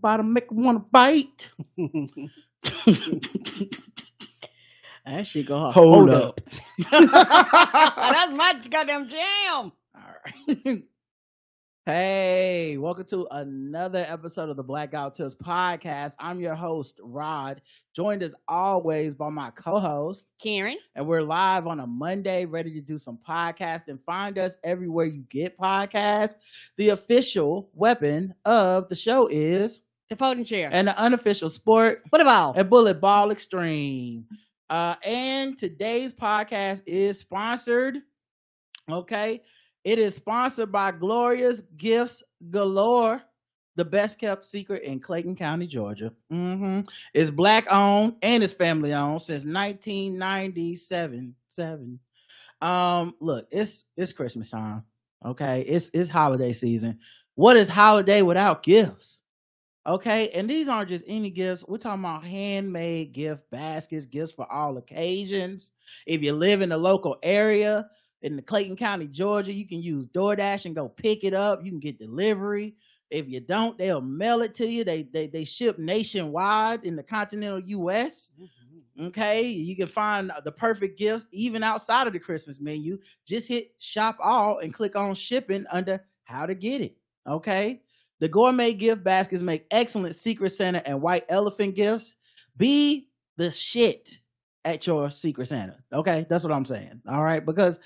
bottom make 'em wanna bite. That shit go hard. Hold up. That's my goddamn jam. All right. Hey, welcome to another episode of the Blackout Tips podcast. I'm your host, Rod, joined as always by my co-host, Karen. And we're live on a Monday, ready to do some podcasting. Find us everywhere you get podcasts. The official weapon of the show is the folding chair. And the unofficial sport, bullet ball. And bullet ball extreme. And today's podcast is sponsored. Okay. It is sponsored by Glorious Gifts Galore, the best kept secret in Clayton County, Georgia. It's Black owned and it's family owned since 1997. Look, it's Christmas time. Okay. It's holiday season. What is holiday without gifts? Okay. And these aren't just any gifts. We're talking about handmade gift baskets, gifts for all occasions. If you live in the local area, in the Clayton County, Georgia, you can use DoorDash and go pick it up. You can get delivery. If you don't, they'll mail it to you. They ship nationwide in the continental U.S. Okay, you can find the perfect gifts even outside of the Christmas menu. Just hit shop all and click on shipping under how to get it. Okay, the gourmet gift baskets make excellent Secret Santa and white elephant gifts. Be the shit at your Secret Santa. Okay, that's what I'm saying. All right, because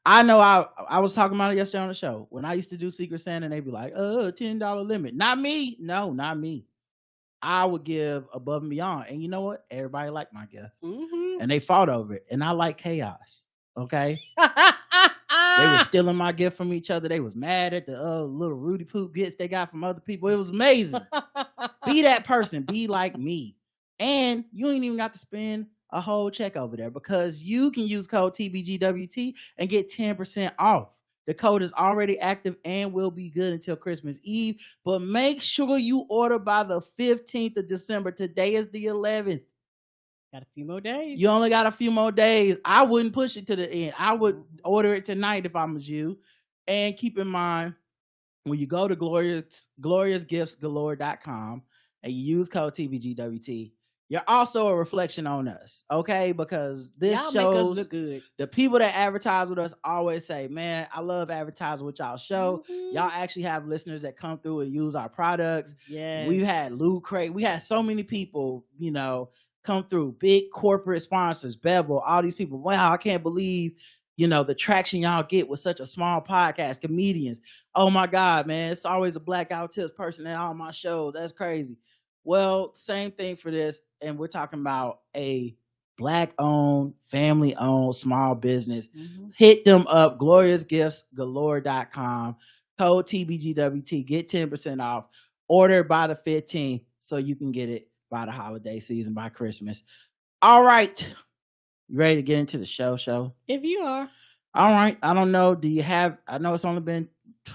I know I was talking about it yesterday on the show. When I used to do Secret Santa, and they'd be like, $10 limit. Not me. No, not me. I would give above and beyond. And you know what? Everybody liked my gift. And they fought over it. And I like chaos. Okay? They were stealing my gift from each other. They was mad at the little Rudy Poop gifts they got from other people. It was amazing. Be that person. Be like me. And you ain't even got to spend a whole check over there because you can use code TBGWT and get 10% off. The code is already active and will be good until Christmas Eve, but make sure you order by the 15th of December. Today is the 11th. Got a few more days. You only got a few more days. I wouldn't push it to the end. I would order it tonight if I was you. And keep in mind, when you go to gloriousgiftsgalore.com and you use code TBGWT, you're also a reflection on us, okay? Because this y'all shows make us look good. The people that advertise with us always say, man, I love advertising with y'all show. Y'all actually have listeners that come through and use our products. Yes. We've had Lou Craig. We had so many people, come through. Big corporate sponsors, Bevel, all these people. Wow, I can't believe, the traction y'all get with such a small podcast. Comedians. Oh my God, man. It's always a Blackout Tips person at all my shows. That's crazy. Well, same thing for this. And we're talking about a Black-owned, family-owned small business. Hit them up, gloriousgiftsgalore.com. Code TBGWT. Get 10% off. Order by the 15th so you can get it by the holiday season, by Christmas. All right. You ready to get into the show? If you are. All right. I don't know. I know it's only been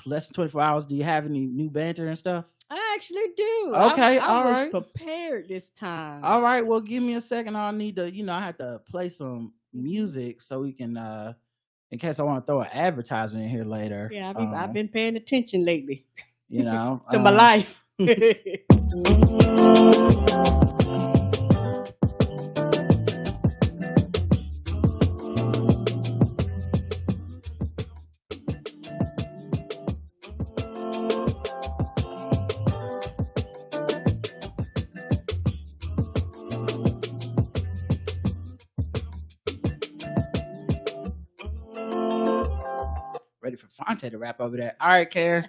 less than 24 hours. Do you have any new banter and stuff? I actually do. Okay, I was right. prepared this time. All right, well, give me a second. I'll need to, I have to play some music so we can, in case I want to throw an advertisement in here later. Yeah, I've been paying attention lately. To my life. Ready for Fonte to rap over there. All right, Karen.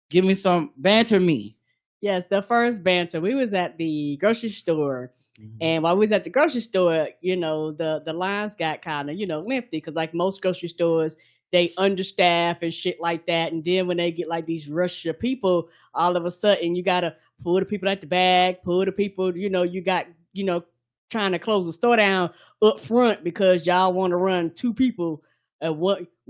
Give me some banter me. Yes, the first banter. We was at the grocery store. And while we was at the grocery store, the lines got kind of, lengthy. Because like most grocery stores, they understaff and shit like that. And then when they get like these rush of people, all of a sudden you got to pull the people at the back, pull the people, you got, trying to close the store down up front because y'all want to run two people.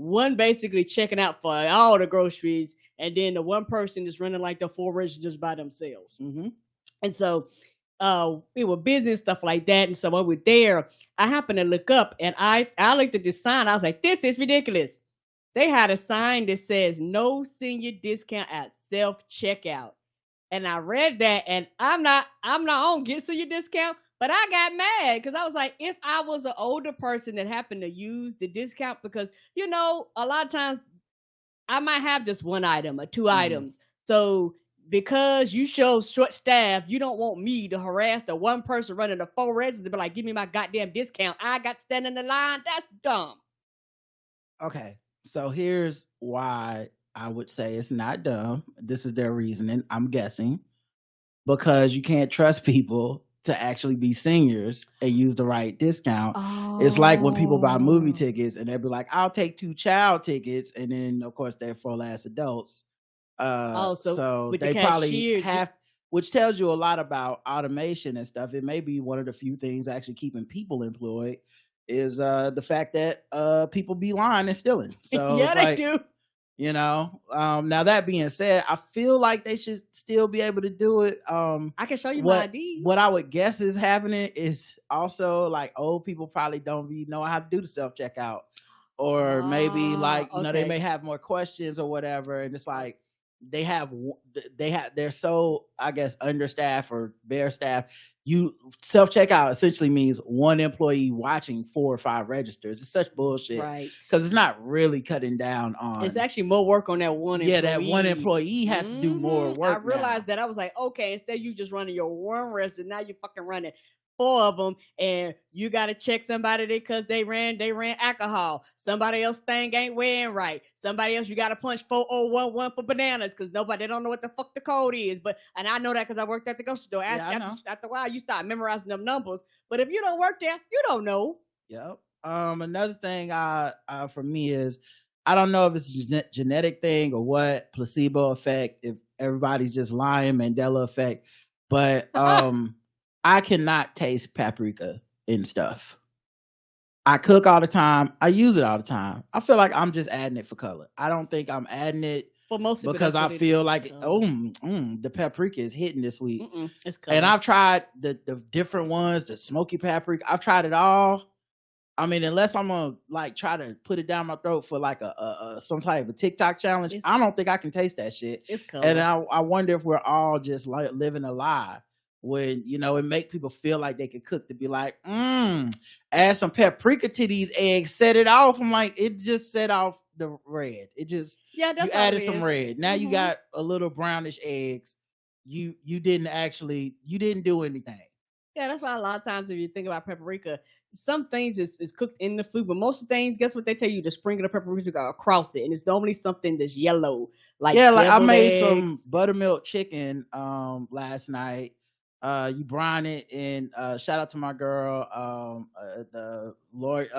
One basically checking out for all the groceries, and then the one person is running like the 4 registers by themselves. And so we were busy and stuff like that. And so when we were there, I happened to look up and I looked at this sign. I was like, this is ridiculous. They had a sign that says no senior discount at self-checkout. And I read that, and I'm not on get to your discount, but I got mad because I was like, if I was an older person that happened to use the discount, because a lot of times I might have just one item or two items. So because you show short staff, you don't want me to harass the one person running the 4 registers to be like, give me my goddamn discount. I got to stand in the line. That's dumb. Okay, so here's why I would say it's not dumb. This is their reasoning, I'm guessing, because you can't trust people to actually be seniors and use the right discount. It's like when people buy movie tickets and they'll be like, I'll take 2 child tickets, and then of course they're full ass adults. So they probably have, which tells you a lot about automation and stuff. It may be one of the few things actually keeping people employed is the fact that people be lying and stealing. So yeah, they do. Now that being said, I feel like they should still be able to do it. I can show you my ID. What I would guess is happening is also like old people probably don't really know how to do the self-checkout, or maybe like they may have more questions or whatever, and it's like they're so, I guess, understaffed or bare staff. You self-checkout essentially means one employee watching 4 or 5 registers. It's such bullshit, right? Because it's not really cutting down on. It's actually more work on that one employee. Yeah, that one employee has to do more work. I realized that. I was like, okay, instead of you just running your one register, now you're fucking running 4 of them, and you got to check somebody because they ran alcohol. Somebody else thing ain't wearing right. Somebody else you got to punch 4011 for bananas because they don't know what the fuck the code is. And I know that because I worked at the grocery store. After a while, you start memorizing them numbers. But if you don't work there, you don't know. Yep. Another thing for me is, I don't know if it's a genetic thing or what, placebo effect, if everybody's just lying, Mandela effect, but I cannot taste paprika in stuff. I cook all the time. I use it all the time. I feel like I'm just adding it for color. I don't think I'm adding it for most of because I feel like the paprika is hitting this week. It's color. And I've tried the different ones, the smoky paprika. I've tried it all. I mean, unless I'm gonna like try to put it down my throat for like a some type of a TikTok challenge, I don't think I can taste that shit. It's color. And I wonder if we're all just like living a lie when it make people feel like they can cook, to be like, add some paprika to these eggs, set it off. I'm like, it just set off the red. It just you added some red. Now you got a little brownish eggs. You didn't do anything. Yeah, that's why a lot of times if you think about paprika, some things is cooked in the food, but most of the things, guess what they tell you? To sprinkle the paprika across it, and it's normally something that's yellow. Like I made some buttermilk chicken last night. You brine it, and shout out to my girl, the Lord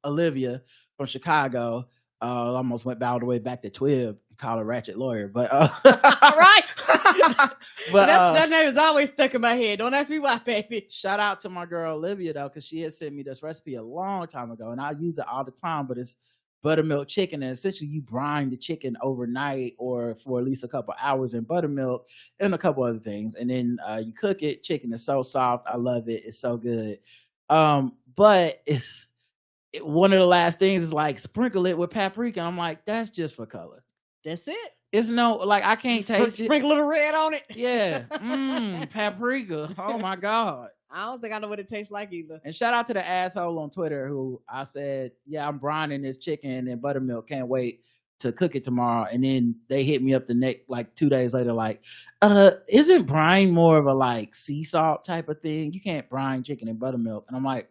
Olivia from Chicago. Almost went all the way back to Twib, call her Ratchet Lawyer, but right. But that name is always stuck in my head. Don't ask me why, baby. Shout out to my girl Olivia though, because she had sent me this recipe a long time ago, and I use it all the time. But it's buttermilk chicken, and essentially you brine the chicken overnight or for at least a couple hours in buttermilk and a couple other things, and then you cook it. Chicken is so soft. I love it. It's so good. But it's one of the last things is like sprinkle it with paprika. I'm like, that's just for color. That's it. It's no, like, I can't taste it. Sprinkle a little red on it. Yeah. Paprika. Oh my God. I don't think I know what it tastes like either. And shout out to the asshole on Twitter who I said, yeah, I'm brining this chicken and buttermilk. Can't wait to cook it tomorrow. And then they hit me up the next, like 2 days later, like, isn't brine more of a like sea salt type of thing? You can't brine chicken in buttermilk. And I'm like,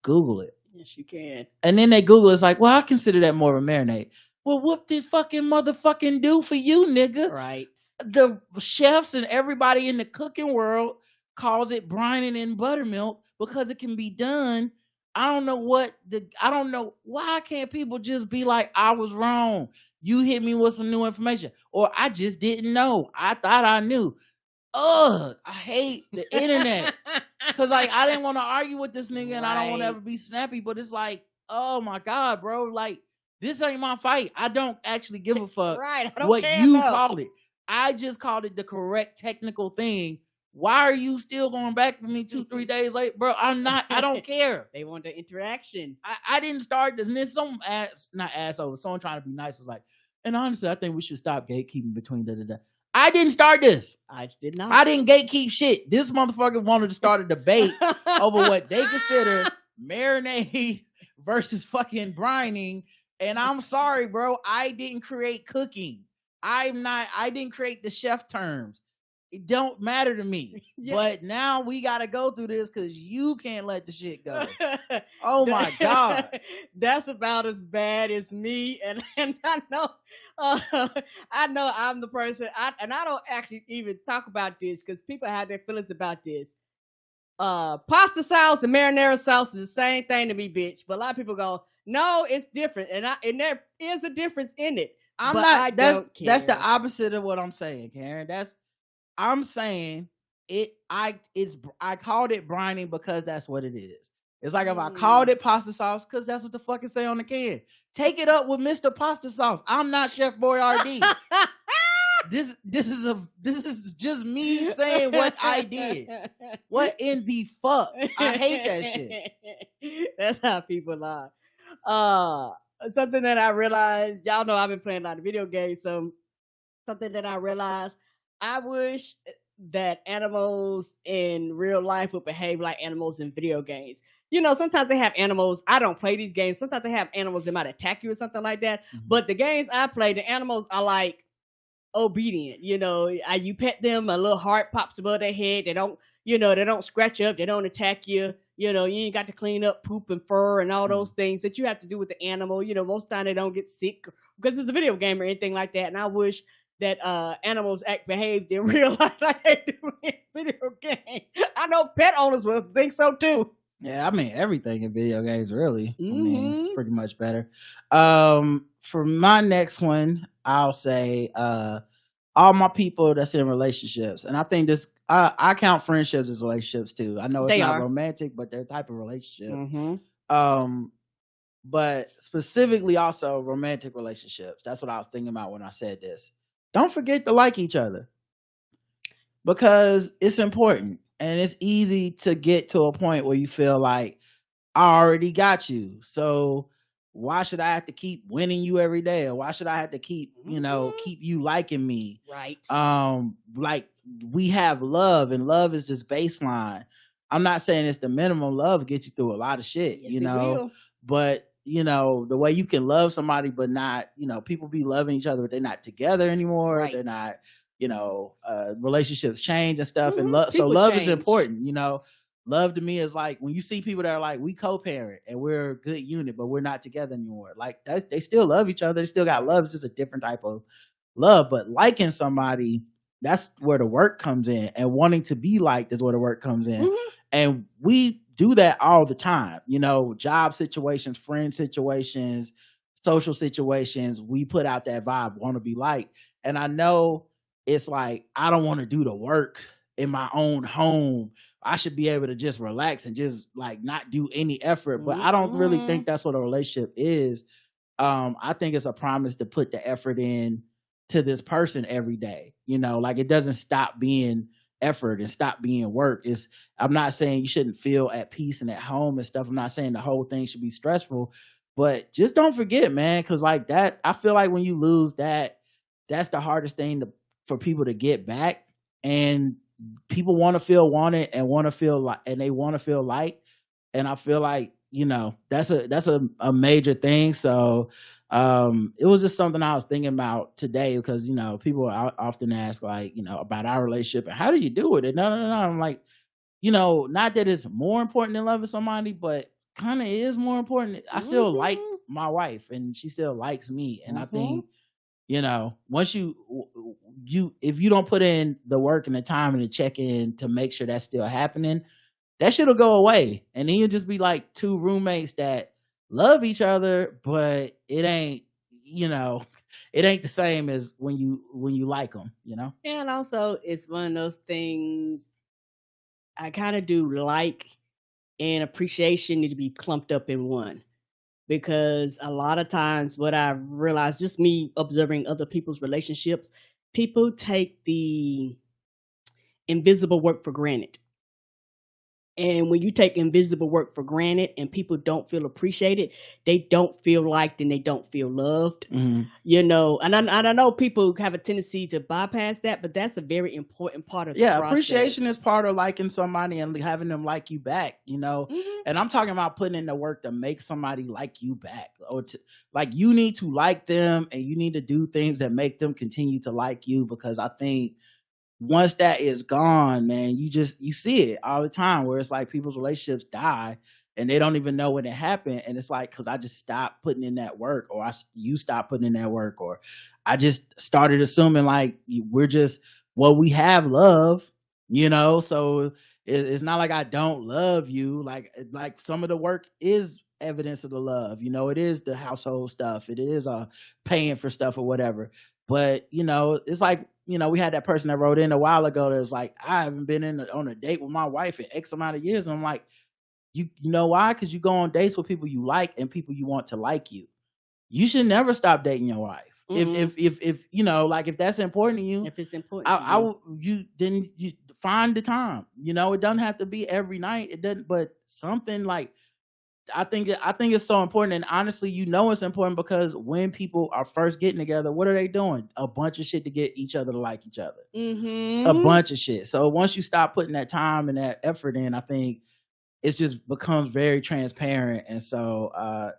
Google it. Yes, you can. And then they Google, it's like, well, I consider that more of a marinade. Well, what did fucking motherfucking do for you, nigga? Right. The chefs and everybody in the cooking world calls it brining in buttermilk because it can be done. I don't know why can't people just be like, I was wrong. You hit me with some new information, or I just didn't know. I thought I knew. I hate the internet. Cause like I didn't want to argue with this nigga, and I don't want to ever be snappy, but it's like, oh my God, bro, like this ain't my fight. I don't actually give a fuck what you call it. I just called it the correct technical thing. Why are you still going back with me 2-3 days late, bro? I don't care. They want the interaction. I didn't start this, and then some someone trying to be nice was like, and honestly, I think we should stop gatekeeping between I didn't start this. I did not. I didn't gatekeep shit. This motherfucker wanted to start a debate over what they consider marinade versus fucking brining. And I'm sorry, bro. I didn't create cooking. I didn't create the chef terms. It don't matter to me. Yeah. But now we gotta go through this because you can't let the shit go. Oh my God. That's about as bad as me. And I know I'm the person, I don't actually even talk about this because people have their feelings about this. Pasta sauce and marinara sauce is the same thing to me, bitch. But a lot of people go, no, it's different. And there is a difference in it. That's the opposite of what I'm saying, Karen. I'm saying I called it brining because that's what it is. It's like if I called it pasta sauce because that's what the fuck it say on the can. Take it up with Mr. Pasta Sauce. I'm not Chef Boyardee. This is just me saying what I did. What in the fuck? I hate that shit. That's how people are. Something that I realized, y'all know I've been playing a lot of video games, so something that I realized, I wish that animals in real life would behave like animals in video games. You know, sometimes they have animals. I don't play these games. Sometimes they have animals that might attack you or something like that. Mm-hmm. But the games I play, the animals are like obedient. You know, you pet them, a little heart pops above their head. They don't scratch up. They don't attack you. You know, you ain't got to clean up poop and fur and all those things that you have to do with the animal. You know, most of the time they don't get sick because it's a video game or anything like that. And I wish that animals behaved in real life like they do in video games. I know pet owners will think so too. Yeah, I mean everything in video games really. Mm-hmm. I mean, it's pretty much better. For my next one, I'll say all my people that's in relationships, and I think this I count friendships as relationships too. I know it's not romantic, but they're a type of relationship. Mm-hmm. But specifically also romantic relationships. That's what I was thinking about when I said this. Don't forget to like each other because it's important and it's easy to get to a point where you feel like I already got you. So why should I have to keep winning you every day? Or why should I have to keep you liking me? Right. Like we have love and love is just baseline. I'm not saying it's the minimum. Love gets you through a lot of shit, yes, but the way you can love somebody, but not, people be loving each other, but they're not together anymore. Right. They're not, relationships change and stuff. Mm-hmm. And so love is important, Love to me is like when you see people that are like, we co-parent and we're a good unit, but we're not together anymore. Like they still love each other. They still got love. It's just a different type of love. But liking somebody, that's where the work comes in. And wanting to be liked is where the work comes in. Mm-hmm. And we do that all the time, job situations, friend situations, social situations. We put out that vibe, want to be liked. And I know it's like, I don't want to do the work in my own home. I should be able to just relax and just like not do any effort. But I don't really think that's what a relationship is. I think it's a promise to put the effort in to this person every day. Like it doesn't stop being effort and stop being work. I'm not saying you shouldn't feel at peace and at home and stuff. I'm not saying the whole thing should be stressful, but just don't forget, man, because like that, I feel like when you lose that, that's the hardest thing for people to get back. And people want to feel wanted and want to feel like, and they want to feel liked. And I feel like, that's a major thing. So it was just something I was thinking about today because, people often ask like, about our relationship and how do you do it? And no. I'm like, not that it's more important than loving somebody, but kind of is more important. I still like my wife and she still likes me. And I think, once if you don't put in the work and the time and the check in to make sure that's still happening, that shit'll go away. And then you'll just be like two roommates that love each other, but it ain't, it ain't the same as when you like them, And also it's one of those things I kind of do like and appreciation need to be clumped up in one. Because a lot of times what I realized, just me observing other people's relationships, people take the invisible work for granted. And when you take invisible work for granted and people don't feel appreciated, they don't feel liked and they don't feel loved. Mhm. You know, and I know people have a tendency to bypass that, but that's a very important part of the Yeah, appreciation is process. part of liking somebody and having them like you back, you know. Mhm. And I'm talking about putting in the work to make somebody like you back, or to, like, you need to like them and you need to do things that make them continue to like you, because I think once that is gone, man, you see it all the time where it's like people's relationships die and they don't even know when it happened. And it's like, because I just stopped putting in that work, or you stopped putting in that work, or I just started assuming like we're just, well, we have love, you know. So it's not like I don't love you. Like some of the work is evidence of the love, you know. It is the household stuff, it is paying for stuff or whatever. But you know, it's like, you know, we had that person that wrote in a while ago that was like, I haven't been on a date with my wife in X amount of years. And I'm like, you know why? Because you go on dates with people you like and people you want to like you. You should never stop dating your wife. If you know, like, if that's important to you, If it's important to you. you find the time. You know, it doesn't have to be every night. It doesn't, but something like, I think it's so important. And honestly, you know, it's important because when people are first getting together, what are they doing? A bunch of shit to get each other to like each other. A bunch of shit. So once you stop putting that time and that effort in, I think it just becomes very transparent. And so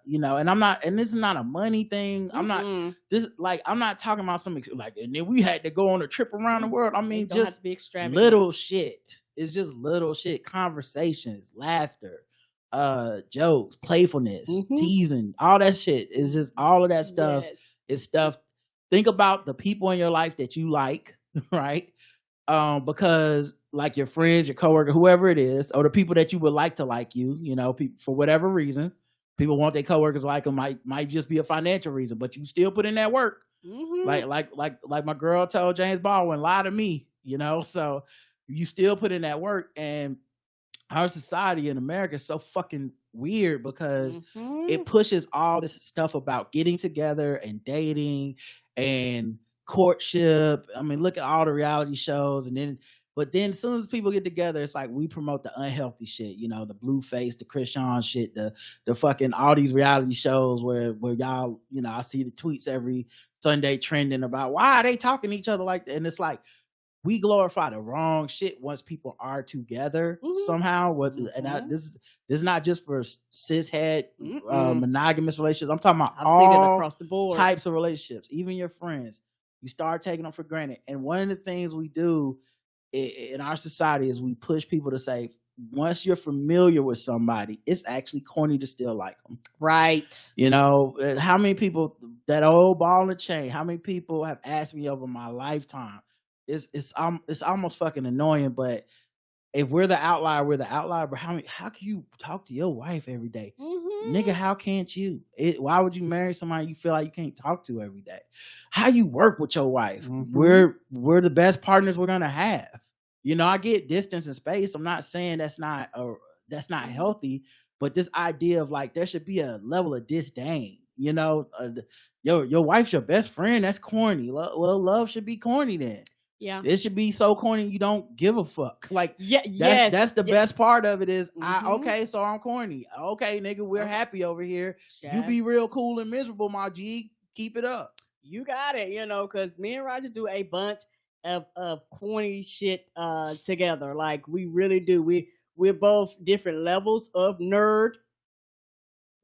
you know, and this is not a money thing. I'm not talking about something like, and then we had to go on a trip around the world. I mean, just little shit. It's just little shit, conversations, laughter, jokes, playfulness, teasing, all that shit is just, all of that stuff is stuff. Think about the people in your life that you like, right? Because like your friends, your coworker, whoever it is, or the people that you would like to like you, you know, for whatever reason, people want their coworkers like them, might just be a financial reason, but you still put in that work. Like my girl told James Baldwin, lie to me, you know. So you still put in that work. And our society in America is so fucking weird because it pushes all this stuff about getting together and dating and courtship. I mean, look at all the reality shows, but then as soon as people get together, it's like we promote the unhealthy shit, you know, the Blueface, the Krishan shit, the fucking all these reality shows where y'all, you know, I see the tweets every Sunday trending about why are they talking to each other like that, and it's like, we glorify the wrong shit once people are together somehow. This is not just for cishet monogamous relationships. I'm talking about all across the board types of relationships, even your friends. You start taking them for granted. And one of the things we do in our society is we push people to say, once you're familiar with somebody, it's actually corny to still like them. Right. You know, how many people, that old ball and chain, how many people have asked me over my lifetime? It's almost fucking annoying, but if we're the outlier, we're the outlier. But how can you talk to your wife every day? Nigga, how can't you? Why would you marry somebody you feel like you can't talk to every day? How you work with your wife? We're the best partners we're gonna have. You know, I get distance and space. I'm not saying that's not healthy, but this idea of like there should be a level of disdain. You know, your wife's your best friend. That's corny. Well, love should be corny then. Yeah, it should be so corny you don't give a fuck. Like, that's the best part of it is, okay, so I'm corny. Okay, nigga, we're happy over here. You be real cool and miserable, my G. Keep it up. You got it. You know, because me and Roger do a bunch of corny shit together. Like, we really do. We're both different levels of nerd,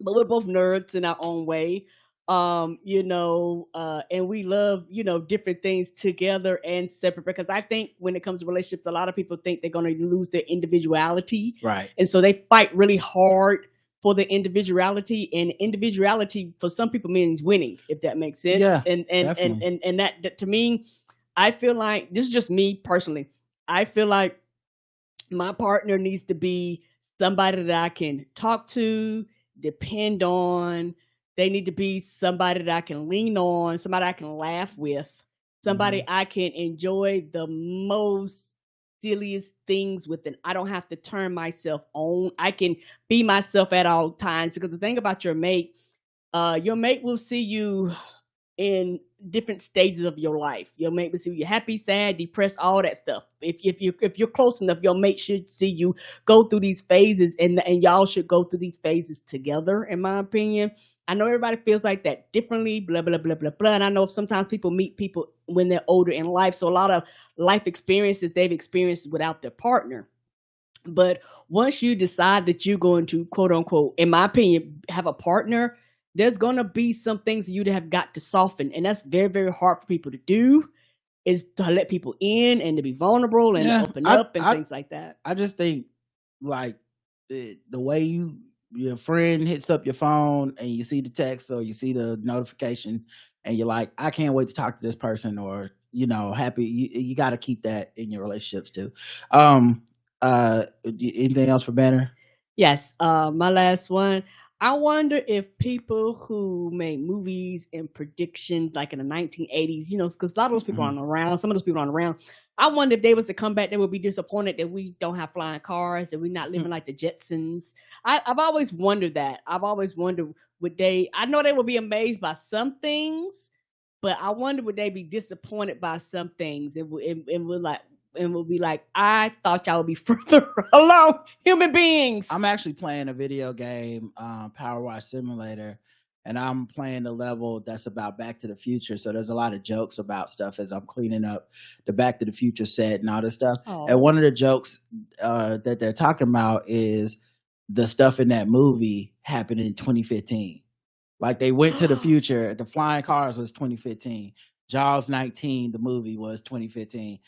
but we're both nerds in our own way. You know, and we love, you know, different things together and separate, because I think when it comes to relationships, a lot of people think they're going to lose their individuality. Right. And so they fight really hard for the individuality, and individuality for some people means winning, if that makes sense. Yeah, and that to me, I feel like, this is just me personally, I feel like my partner needs to be somebody that I can talk to, depend on. They need to be somebody that I can lean on, somebody I can laugh with, somebody I can enjoy the most silliest things with, and I don't have to turn myself on. I can be myself at all times, because the thing about your mate will see you in different stages of your life. Your mate will see you happy, sad, depressed, all that stuff. If you're close enough, your mate should see you go through these phases, and y'all should go through these phases together, in my opinion. I know everybody feels like that differently, blah, blah, blah, blah, blah. And I know sometimes people meet people when they're older in life. So a lot of life experiences they've experienced without their partner. But once you decide that you're going to, quote unquote, in my opinion, have a partner, there's going to be some things you have got to soften. And that's very, very hard for people to do, is to let people in and to be vulnerable and Yeah, open up and things like that. I just think like the way your friend hits up your phone and you see the text or you see the notification and you're like, I can't wait to talk to this person, or happy. You got to keep that in your relationships too. Anything else for Banner? Yes. My last one. I wonder if people who made movies and predictions like in the 1980s, because a lot of those people aren't around, some of those people aren't around. I wonder if they was to come back, they would be disappointed that we don't have flying cars, that we're not living like the Jetsons. I've always wondered that. I've always wondered, I know they would be amazed by some things, but I wonder would they be disappointed by some things and we'll be like, I thought y'all would be further along, human beings. I'm actually playing a video game, Power Wash Simulator, and I'm playing the level that's about Back to the Future. So there's a lot of jokes about stuff as I'm cleaning up the Back to the Future set and all this stuff. Oh. And one of the jokes that they're talking about is the stuff in that movie happened in 2015. Like they went to the future. The flying cars was 2015. Jaws 19, the movie, was 2015.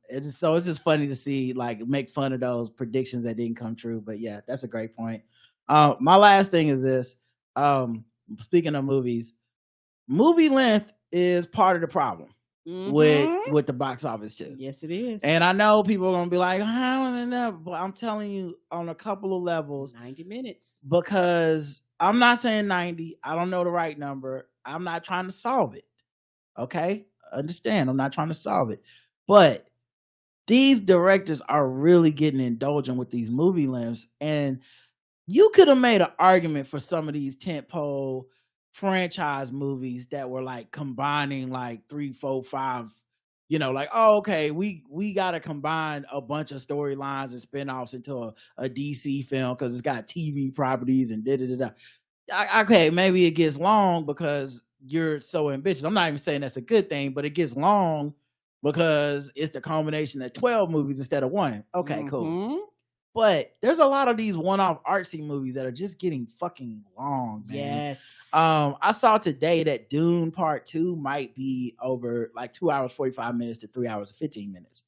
It's just funny to see, like, make fun of those predictions that didn't come true. But yeah, that's a great point. My last thing is this. Speaking of movies, movie length is part of the problem with the box office too. Yes, it is. And I know people are gonna be like, how enough? But I'm telling you, on a couple of levels, 90 minutes. Because I'm not saying 90. I don't know the right number. I'm not trying to solve it. Okay, understand? I'm not trying to solve it. But these directors are really getting indulgent with these movie lengths, and you could have made an argument for some of these tentpole franchise movies that were like combining like 3, 4, 5. Like, oh, okay, we got to combine a bunch of storylines and spinoffs into a DC film because it's got TV properties and da. Okay, maybe it gets long because you're so ambitious. I'm not even saying that's a good thing, but it gets long because it's the combination of 12 movies instead of one. Okay, cool. But there's a lot of these one-off artsy movies that are just getting fucking long, man. Yes. I saw today that Dune Part 2 might be over like 2 hours 45 minutes to 3 hours and 15 minutes.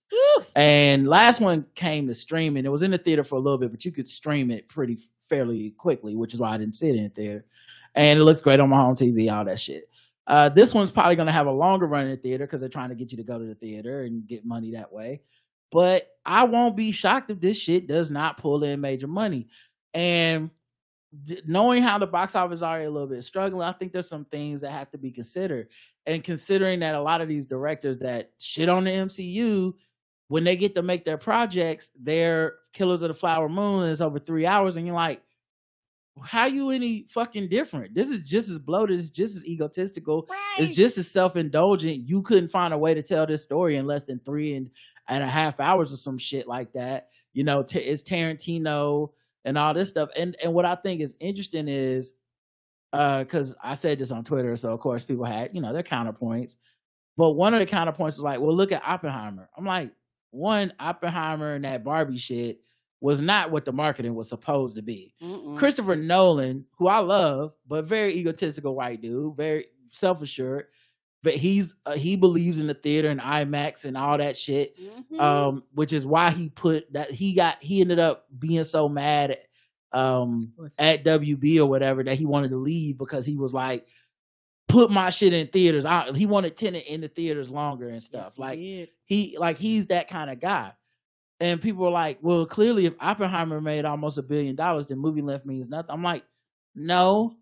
And last one came to streaming. It was in the theater for a little bit, but you could stream it fairly quickly, which is why I didn't see it in the theater. And it looks great on my home TV, all that shit. This one's probably going to have a longer run in the theater because they're trying to get you to go to the theater and get money that way. But I won't be shocked if this shit does not pull in major money. And knowing how the box office is already a little bit struggling, I think there's some things that have to be considered. And considering that a lot of these directors that shit on the MCU, when they get to make their projects, their Killers of the Flower Moon is over 3 hours. And you're like, how you any fucking different? This is just as bloated, it's just as egotistical, right. It's just as self-indulgent. You couldn't find a way to tell this story in less than 3.5 hours or some shit like that. It's Tarantino and all this stuff. And what I think is interesting is because I said this on Twitter, so of course people had their counterpoints. But one of the counterpoints was like, well, look at Oppenheimer. I'm like, one, Oppenheimer and that Barbie shit was not what the marketing was supposed to be. Christopher Nolan, who I love, but very egotistical white dude, very self-assured, but he believes in the theater and IMAX and all that shit, which is why he ended up being so mad at WB or whatever that he wanted to leave, because he was like, put my shit in theaters. He wanted Tenet in the theaters longer and stuff. Yes, he's that kind of guy. And people were like, well, clearly if Oppenheimer made almost $1 billion, then movie length means nothing. I'm like, no,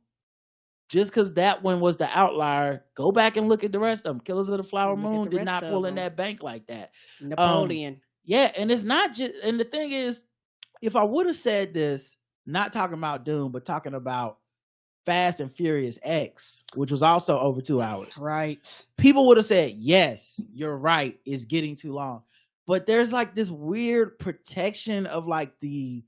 just because that one was the outlier, go back and look at the rest of them. Killers of the Flower Moon did not pull in that bank like that. Napoleon. Yeah, and it's not just, and the thing is, if I would have said this, not talking about Doom, but talking about Fast and Furious X, which was also over 2 hours. Right. People would have said, yes, you're right, it's getting too long. But there's like this weird protection of like the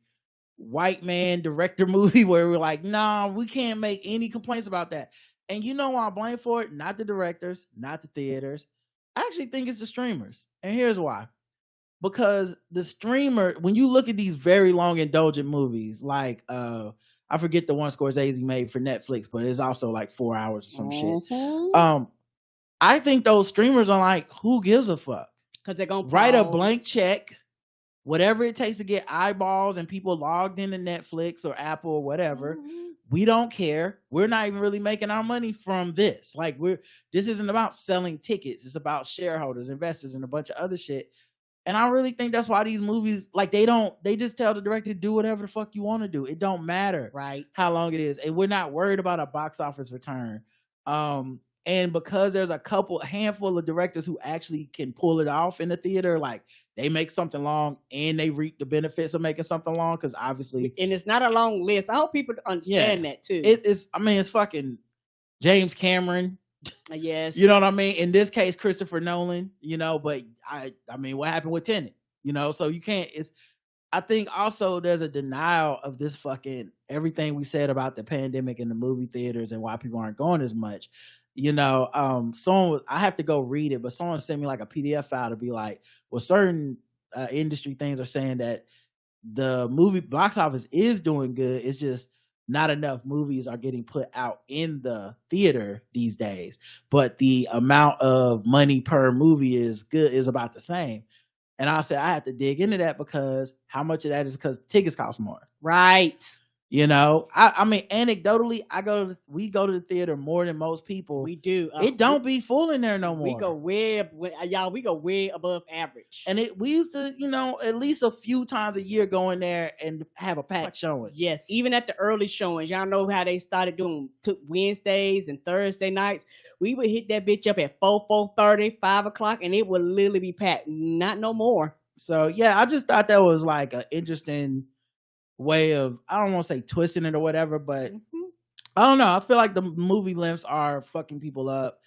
white man director movie where we're like, nah, we can't make any complaints about that. And you know why I blame for it? Not the directors, not the theaters. I actually think it's the streamers. And here's why. Because the streamer, when you look at these very long indulgent movies, like I forget the one Scorsese made for Netflix, but it's also like 4 hours or some shit. I think those streamers are like, who gives a fuck? Because they're gonna write a blank check, whatever it takes to get eyeballs and people logged into Netflix or Apple or whatever. We don't care. We're not even really making our money from this. Like this isn't about selling tickets. It's about shareholders, investors, and a bunch of other shit. And I really think that's why these movies, like they just tell the director to do whatever the fuck you want to do. It don't matter how long it is. And we're not worried about a box office return. And because there's a handful of directors who actually can pull it off in the theater, like they make something long and they reap the benefits of making something long. Cause obviously, and it's not a long list. I hope people understand that too. It's fucking James Cameron. Yes. You know what I mean? In this case, Christopher Nolan, but I mean, what happened with Tenet? So you can't, I think also there's a denial of this fucking everything we said about the pandemic and the movie theaters and why people aren't going as much. I have to go read it, but someone sent me like a PDF file to be like, well, certain industry things are saying that the movie box office is doing good. It's just not enough movies are getting put out in the theater these days, but the amount of money per movie is about the same. And I said, I have to dig into that because how much of that is because tickets cost more. Right. I mean, anecdotally, we go to the theater more than most people. We do. It don't be full in there no more. We go way above average. And we used to, at least a few times a year go in there and have a packed showing. Yes, even at the early showings, y'all know how they started doing Wednesdays and Thursday nights. We would hit that bitch up at 4:30, 5 o'clock, and it would literally be packed. Not no more. So yeah, I just thought that was like an interesting way of, I don't want to say twisting it or whatever, but I don't know. I feel like the movie lengths are fucking people up,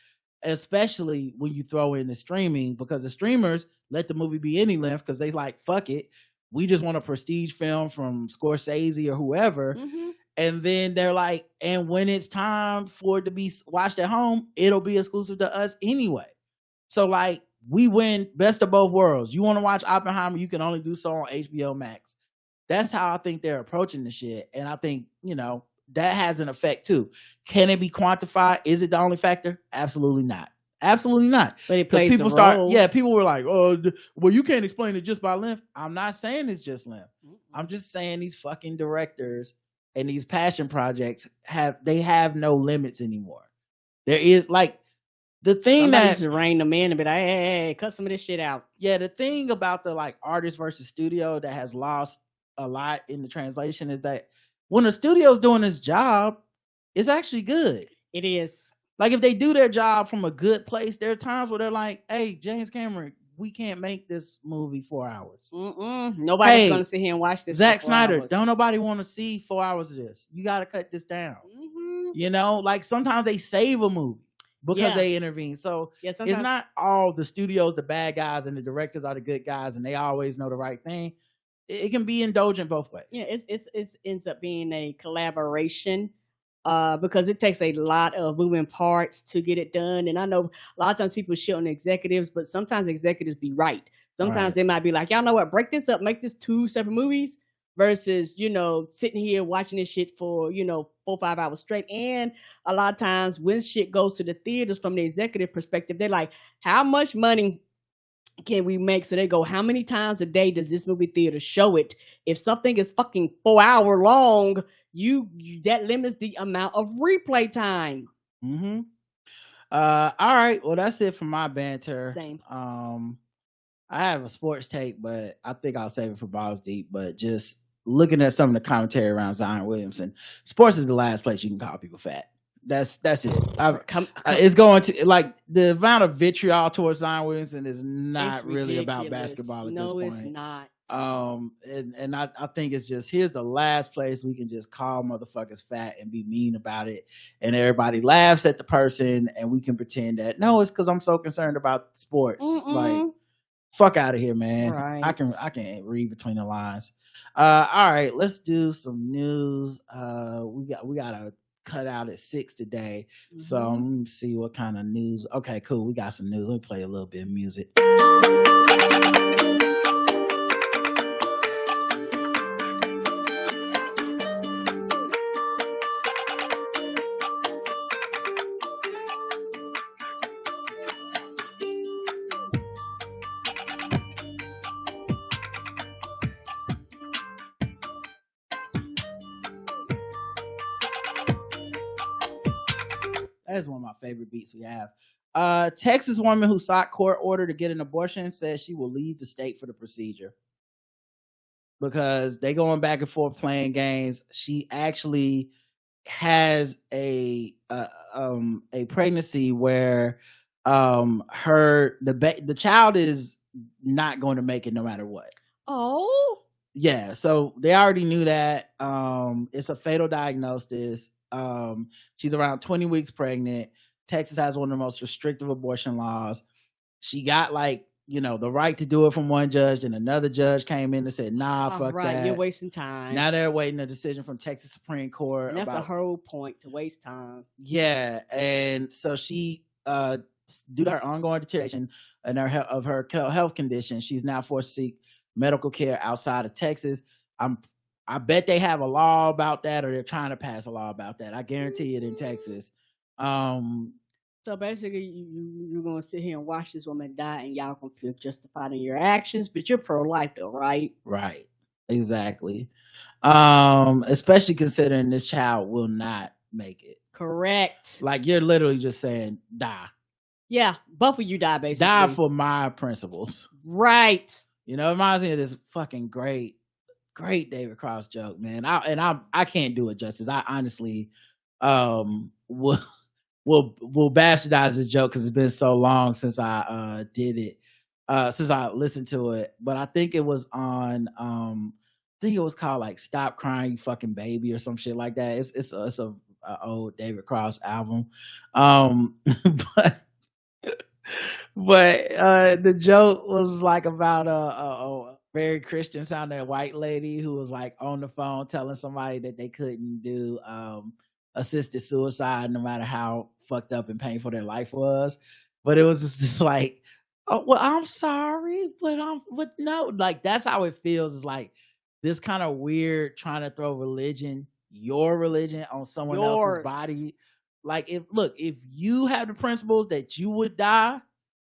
especially when you throw in the streaming, because the streamers let the movie be any length because they like, fuck it. We just want a prestige film from Scorsese or whoever. And then they're like, and when it's time for it to be watched at home, it'll be exclusive to us anyway. So like we win best of both worlds. You want to watch Oppenheimer, you can only do so on HBO Max. That's how I think they're approaching the shit. And I think, that has an effect too. Can it be quantified? Is it the only factor? Absolutely not. Absolutely not. But it plays people a role. People were like, oh, well, you can't explain it just by length. I'm not saying it's just length. I'm just saying these fucking directors and these passion projects have no limits anymore. There is like the thing Somebody that needs to rein them in and be like, hey, cut some of this shit out. Yeah, the thing about the like artist versus studio that has lost a lot in the translation is that when the studio's doing its job, it's actually good. It is. Like if they do their job from a good place, there are times where they're like, hey, James Cameron, we can't make this movie 4 hours. Nobody's going to sit here and watch this. Zack Snyder, don't nobody want to see 4 hours of this. You got to cut this down. Like sometimes they save a movie because they intervene. So it's not all the studios, the bad guys, and the directors are the good guys, and they always know the right thing. It can be indulgent both ways. Yeah, it ends up being a collaboration because it takes a lot of moving parts to get it done. And I know a lot of times people shit on the executives, but sometimes executives be right. Sometimes they might be like, y'all know what, break this up, make this 2 separate movies versus, sitting here watching this shit for, 4 or 5 hours straight. And a lot of times when shit goes to the theaters from the executive perspective, they're like, how much money can we make? So they go, how many times a day does this movie theater show it? If something is fucking 4 hour long, that limits the amount of replay time. All right, well that's it for my banter. Same. I have a sports take, but I think I'll save it for Balls Deep. But just looking at some of the commentary around Zion Williamson, sports is the last place you can call people fat. That's it. It's going to, like, the amount of vitriol towards Zion Williamson is not really about basketball at this point. No, it's not. And I think it's just, here's the last place we can just call motherfuckers fat and be mean about it, and everybody laughs at the person, and we can pretend that no, it's because I'm so concerned about sports. It's like, fuck out of here, man. Right. I can read between the lines. All right, let's do some news. We got to cut out at 6 today, so let me see what kind of news. Okay, cool, we got some news. Let me play a little bit of music. That's one of my favorite beats we have. Texas woman who sought court order to get an abortion says she will leave the state for the procedure because they going back and forth playing games. She actually has a pregnancy where the child is not going to make it no matter what. Oh, yeah. So they already knew that. It's a fatal diagnosis. She's around 20 weeks pregnant. Texas has one of the most restrictive abortion laws. She got the right to do it from one judge, and another judge came in and said, nah, fuck that. You're wasting time. Now they're waiting a decision from Texas Supreme Court. And that's the whole point, to waste time. Yeah. And so she, due to her ongoing deterioration and of her health condition, she's now forced to seek medical care outside of Texas. I bet they have a law about that, or they're trying to pass a law about that. I guarantee it in Texas. So basically, you're going to sit here and watch this woman die, and y'all going to feel justified in your actions, but you're pro-life though, right? Right. Exactly. Especially considering this child will not make it. Correct. Like, you're literally just saying, die. Yeah, both of you die, basically. Die for my principles. Right. It reminds me of this fucking great David Cross joke, man. I can't do it justice. I honestly will bastardize this joke because it's been so long since I did it, since I listened to it. But I think it was on I think it was called like "Stop Crying, You Fucking Baby" or some shit like that. It's a old David Cross album, but the joke was like about a very Christian sounding white lady who was like on the phone telling somebody that they couldn't do assisted suicide no matter how fucked up and painful their life was. But it was just like, oh, well, I'm sorry, but no, like that's how it feels. It's like this kind of weird trying to throw your religion on someone else's body. Like, if you have the principles that you would die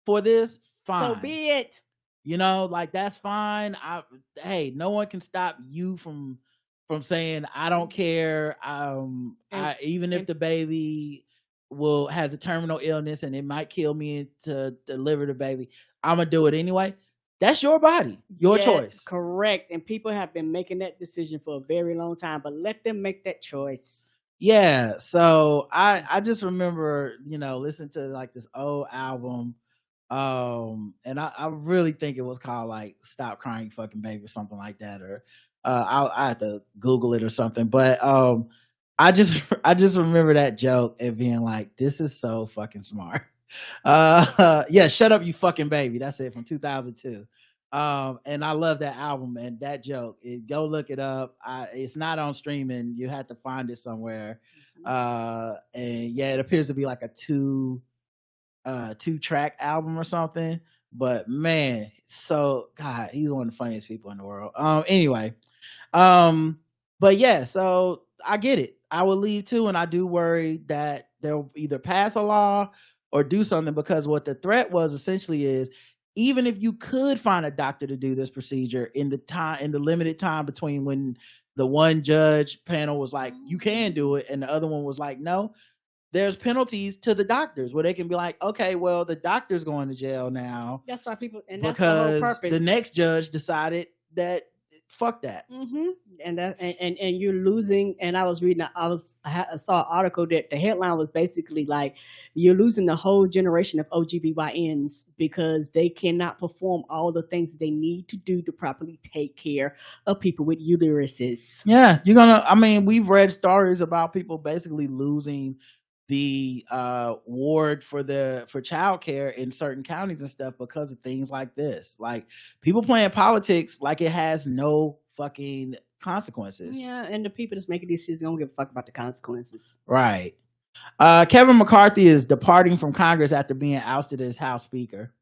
for this, fine. So be it. Like that's fine. Hey, no one can stop you from saying I don't care. Even if the baby has a terminal illness and it might kill me to deliver the baby, I'm gonna do it anyway. That's your body, your choice. Correct. And people have been making that decision for a very long time, but let them make that choice. Yeah. So I just remember, listening to like this old album. And I really think it was called like "Stop Crying, You Fucking Baby" or something like that, or I have to Google it or something. But I just remember that joke and being like, this is so fucking smart. Yeah, "Shut Up, You Fucking Baby." That's it, from 2002. And I love that album and that joke. Go look it up. It's not on streaming. You have to find it somewhere. And yeah, it appears to be like a two-track album or something. But man, so God, he's one of the funniest people in the world. Anyway, but yeah, so I get it. I will leave too, and I do worry that they'll either pass a law or do something, because what the threat was essentially is, even if you could find a doctor to do this procedure in the limited time between when the one judge panel was like, you can do it, and the other one was like, no, there's penalties to the doctors where they can be like, okay, well, the doctor's going to jail now. That's why people, and that's the whole purpose. The next judge decided that Fuck that. And you're losing. And I was reading. I saw an article that the headline was basically like, you're losing the whole generation of OGBYNs because they cannot perform all the things that they need to do to properly take care of people with uteruses. Yeah, I mean, we've read stories about people basically losing the ward for childcare in certain counties and stuff because of things like this. Like people playing politics like it has no fucking consequences. Yeah, and the people that's making these decisions don't give a fuck about the consequences. Right. Kevin McCarthy is departing from Congress after being ousted as House Speaker.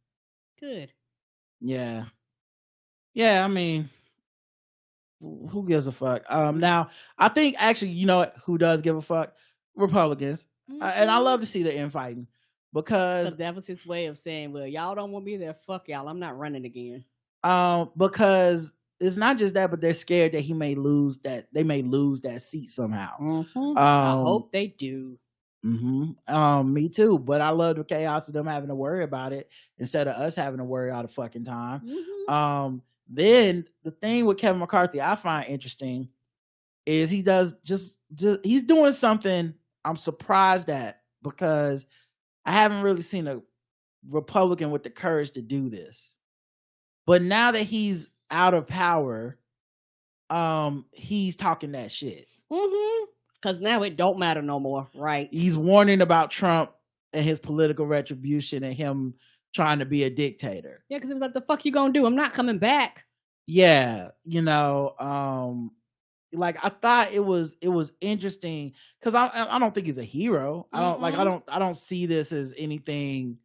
Good. Yeah. Yeah, I mean, who gives a fuck? Now, I think actually, you know who does give a fuck? Republicans. And I love to see the infighting because that was his way of saying, well, y'all don't want me there, fuck y'all, I'm not running again. Because it's not just that, but they're scared that they may lose that seat somehow. I hope they do. Me too, but I love the chaos of them having to worry about it instead of us having to worry all the fucking time. Then the thing with Kevin McCarthy I find interesting is he does just he's doing something I'm surprised at, because I haven't really seen a Republican with the courage to do this. But now that he's out of power, he's talking that shit. Because now it don't matter no more, right? He's warning about Trump and his political retribution and him trying to be a dictator. Yeah, because it was like, the fuck you gonna do? I'm not coming back. Yeah, like I thought it was interesting because I don't think he's a hero. I don't see this as anything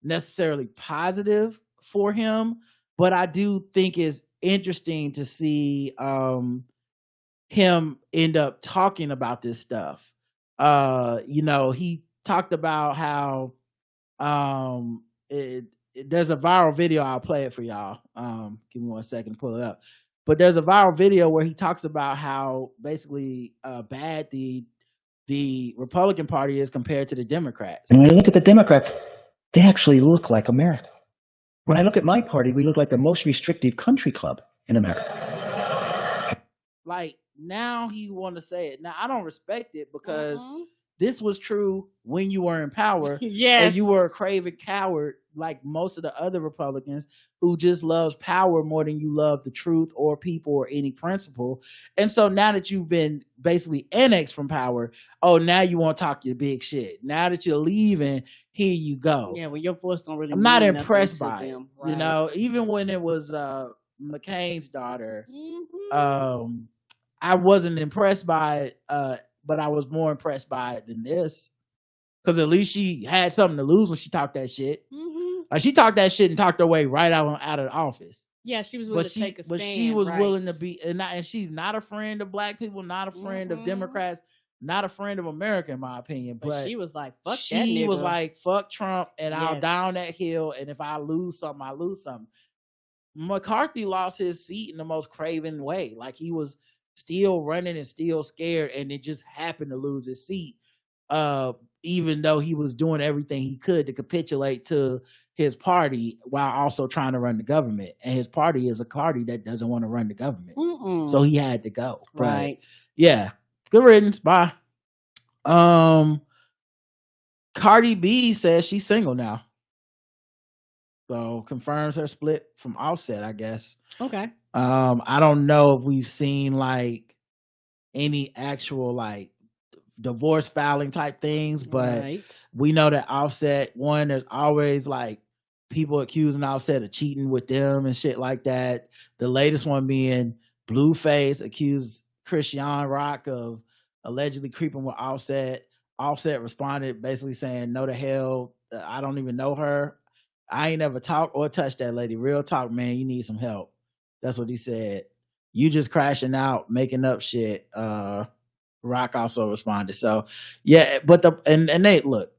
necessarily positive for him, but I do think it's interesting to see him end up talking about this stuff. He talked about how there's a viral video. I'll play it for y'all. Give me 1 second to pull it up. But there's a viral video where he talks about how basically bad the Republican Party is compared to the Democrats. And when I look at the Democrats, they actually look like America. When I look at my party, we look like the most restrictive country club in America. Like, now he want to say it. Now, I don't respect it because this was true when you were in power. Yes. And you were a craven coward like most of the other Republicans who just loves power more than you love the truth or people or any principle. And so now that you've been basically annexed from power, now you want to talk your big shit. Now that you're leaving, here you go. Yeah, well, your voice don't really. I'm not impressed by it. Right? Even when it was McCain's daughter, I wasn't impressed by it, but I was more impressed by it than this, because at least she had something to lose when she talked that shit. She talked that shit and talked her way right out of the office. Yeah, she was willing to take a stand. But she was willing to be, and she's not a friend of black people, not a friend of Democrats, not a friend of America, in my opinion. But she was like, fuck she that nigga. was like, fuck Trump, and I'll die on that hill, and if I lose something, I lose something. McCarthy lost his seat in the most craven way. Like, he was still running and still scared, and it just happened to lose his seat, even though he was doing everything he could to capitulate to his party while also trying to run the government. And his party is a party that doesn't want to run the government. So he had to go. Right. But yeah. Good riddance. Bye. Cardi B says she's single now. So confirms her split from Offset, I guess. Okay. I don't know if we've seen like any actual like divorce filing type things, but we know that Offset, there's always like people accusing Offset of cheating with them and shit like that. The latest one being Blueface accused Christian Rock of allegedly creeping with Offset. Offset responded basically saying, no to hell, I don't even know her. I ain't never talked or touched that lady. Real talk, man, you need some help. That's what he said. You just crashing out, making up shit. Rock also responded. So yeah, but and they look,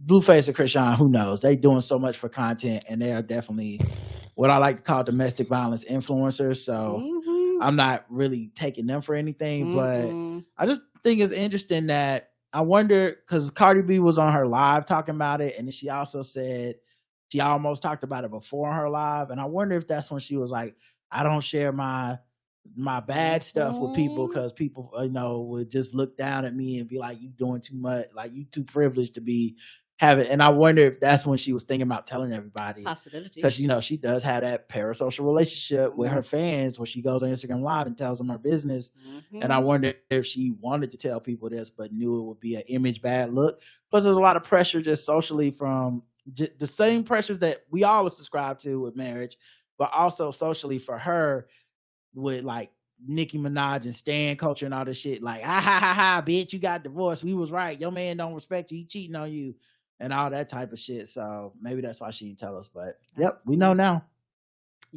Blueface and Christian, who knows? They doing so much for content, and they are definitely what I like to call domestic violence influencers. So I'm not really taking them for anything, but I just think it's interesting that I wonder, because Cardi B was on her live talking about it, and then she also said she almost talked about it before on her live, and I wonder if that's when she was like, I don't share my my bad stuff with people Mhm. because people, would just look down at me and be like, "You doing too much? Like you too privileged to be having." And I wonder if that's when she was thinking about telling everybody Possibility. because she does have that parasocial relationship with her fans where she goes on Instagram Live and tells them her business. And I Mhm. wonder if she wanted to tell people this, but knew it would be an image bad look. Plus, there's a lot of pressure just socially from the same pressures that we all subscribe to with marriage, but also socially for her with like Nicki Minaj and stan culture and all this shit. Like, ha ha ha ha, bitch, you got divorced. We was right. Your man don't respect you. He cheating on you and all that type of shit. So maybe that's why she didn't tell us. But yep, we know now.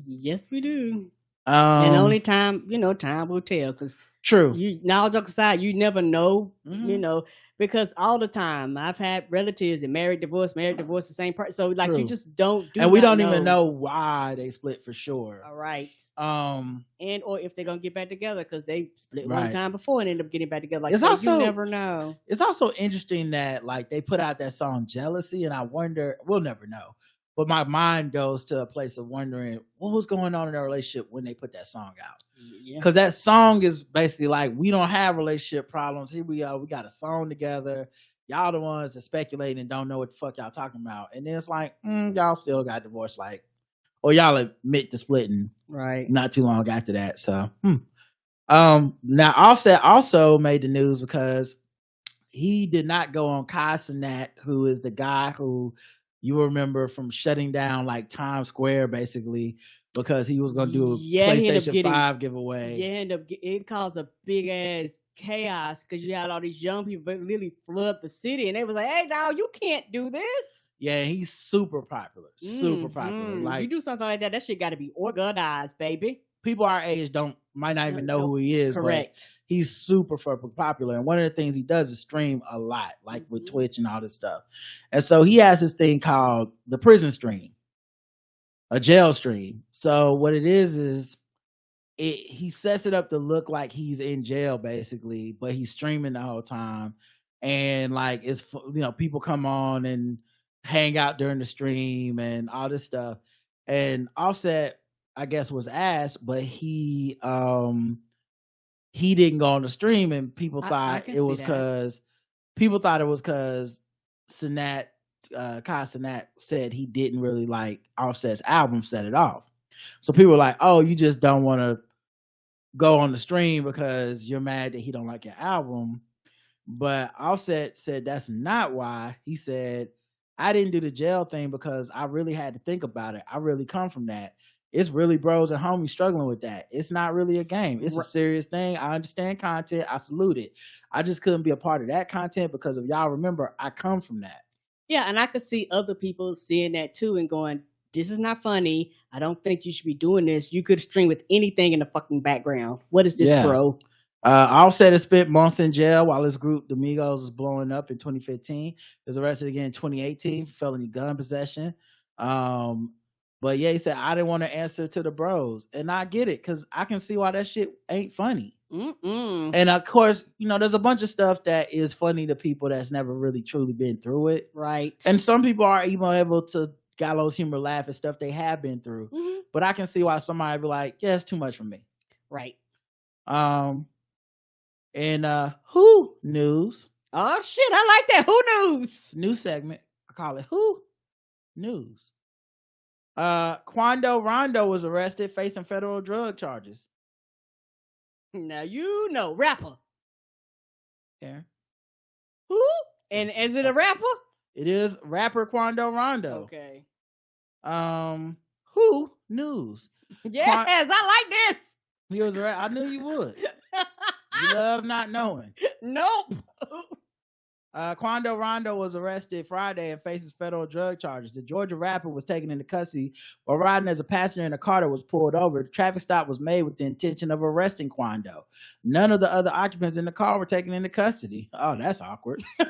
Yes, we do. And only time, time will tell. Because true. Now, joke aside, you never know, Mhm. because all the time I've had relatives that married, divorced, the same person. So like you True. just don't do. And we not don't even know why they split for sure. All right. And or if they're gonna get back together because they split one Right. time before and end up getting back together. Like It's so also- you never know. it's also interesting that like they put out that song Jealousy, and I wonder, we'll never know. But my mind goes to a place of wondering what was going on in their relationship when they put that song out. Yeah. Because that song is basically like, we don't have relationship problems. Here we are. We got a song together. Y'all the ones that speculate and don't know what the fuck y'all talking about. And then it's like, y'all still got divorced, like, or y'all admit to splitting Right. not too long after that. So, now Offset also made the news because he did not go on Kai Cenat, who is the guy who you remember from shutting down like Times Square basically because he was going to do a he ended up PlayStation 5 giveaway. Yeah, it caused a big ass chaos because you had all these young people really flood the city, and they was like, "Hey, now you can't do this." Yeah, he's super popular, super popular. Like, you do something like that shit got to be organized, baby. People our age might not even know who he is. Correct. But he's super popular, and one of the things he does is stream a lot, like with Twitch and all this stuff. And so he has this thing called the prison stream, a jail stream. So what it is he sets it up to look like he's in jail basically, but he's streaming the whole time, and like it's people come on and hang out during the stream and all this stuff. And Offset, I guess, was asked, but he didn't go on the stream, and people thought it was because Cenat, Kai Cenat said he didn't really like Offset's album, Set It Off. So people were like, "Oh, you just don't want to go on the stream because you're mad that he don't like your album." But Offset said that's not why. He said, "I didn't do the jail thing because I really had to think about it. I really come from that. It's really bros and homies struggling with that. It's not really a game. It's a serious thing. I understand content. I salute it. I just couldn't be a part of that content because if y'all remember, I come from that." Yeah, and I could see other people seeing that too and going, "This is not funny. I don't think you should be doing this. You could stream with anything in the fucking background. What is this, bro?" Offset has spent months in jail while his group, the Migos, was blowing up in 2015. He was arrested again in 2018 for felony gun possession. But yeah, he said, "I didn't want to answer to the bros." And I get it, because I can see why that shit ain't funny. And of course, there's a bunch of stuff that is funny to people that's never really truly been through it. Right. And some people are even able to gallows humor laugh at stuff they have been through. But I can see why somebody be like, "Yeah, it's too much for me." Right. And Who News. Oh shit, I like that. Who News? New segment. I call it Who News. Quando Rondo was arrested facing federal drug charges. Now rapper. Yeah. Who? And is it a rapper? It is rapper Quando Rondo. Okay. Who News. Yes, I like this. He was right. I knew you would. You love not knowing. Nope. Quando Rondo was arrested Friday and faces federal drug charges. The Georgia rapper was taken into custody while riding as a passenger in a car that was pulled over. The traffic stop was made with the intention of arresting Quando. None of the other occupants in the car were taken into custody. Oh, that's awkward. Right?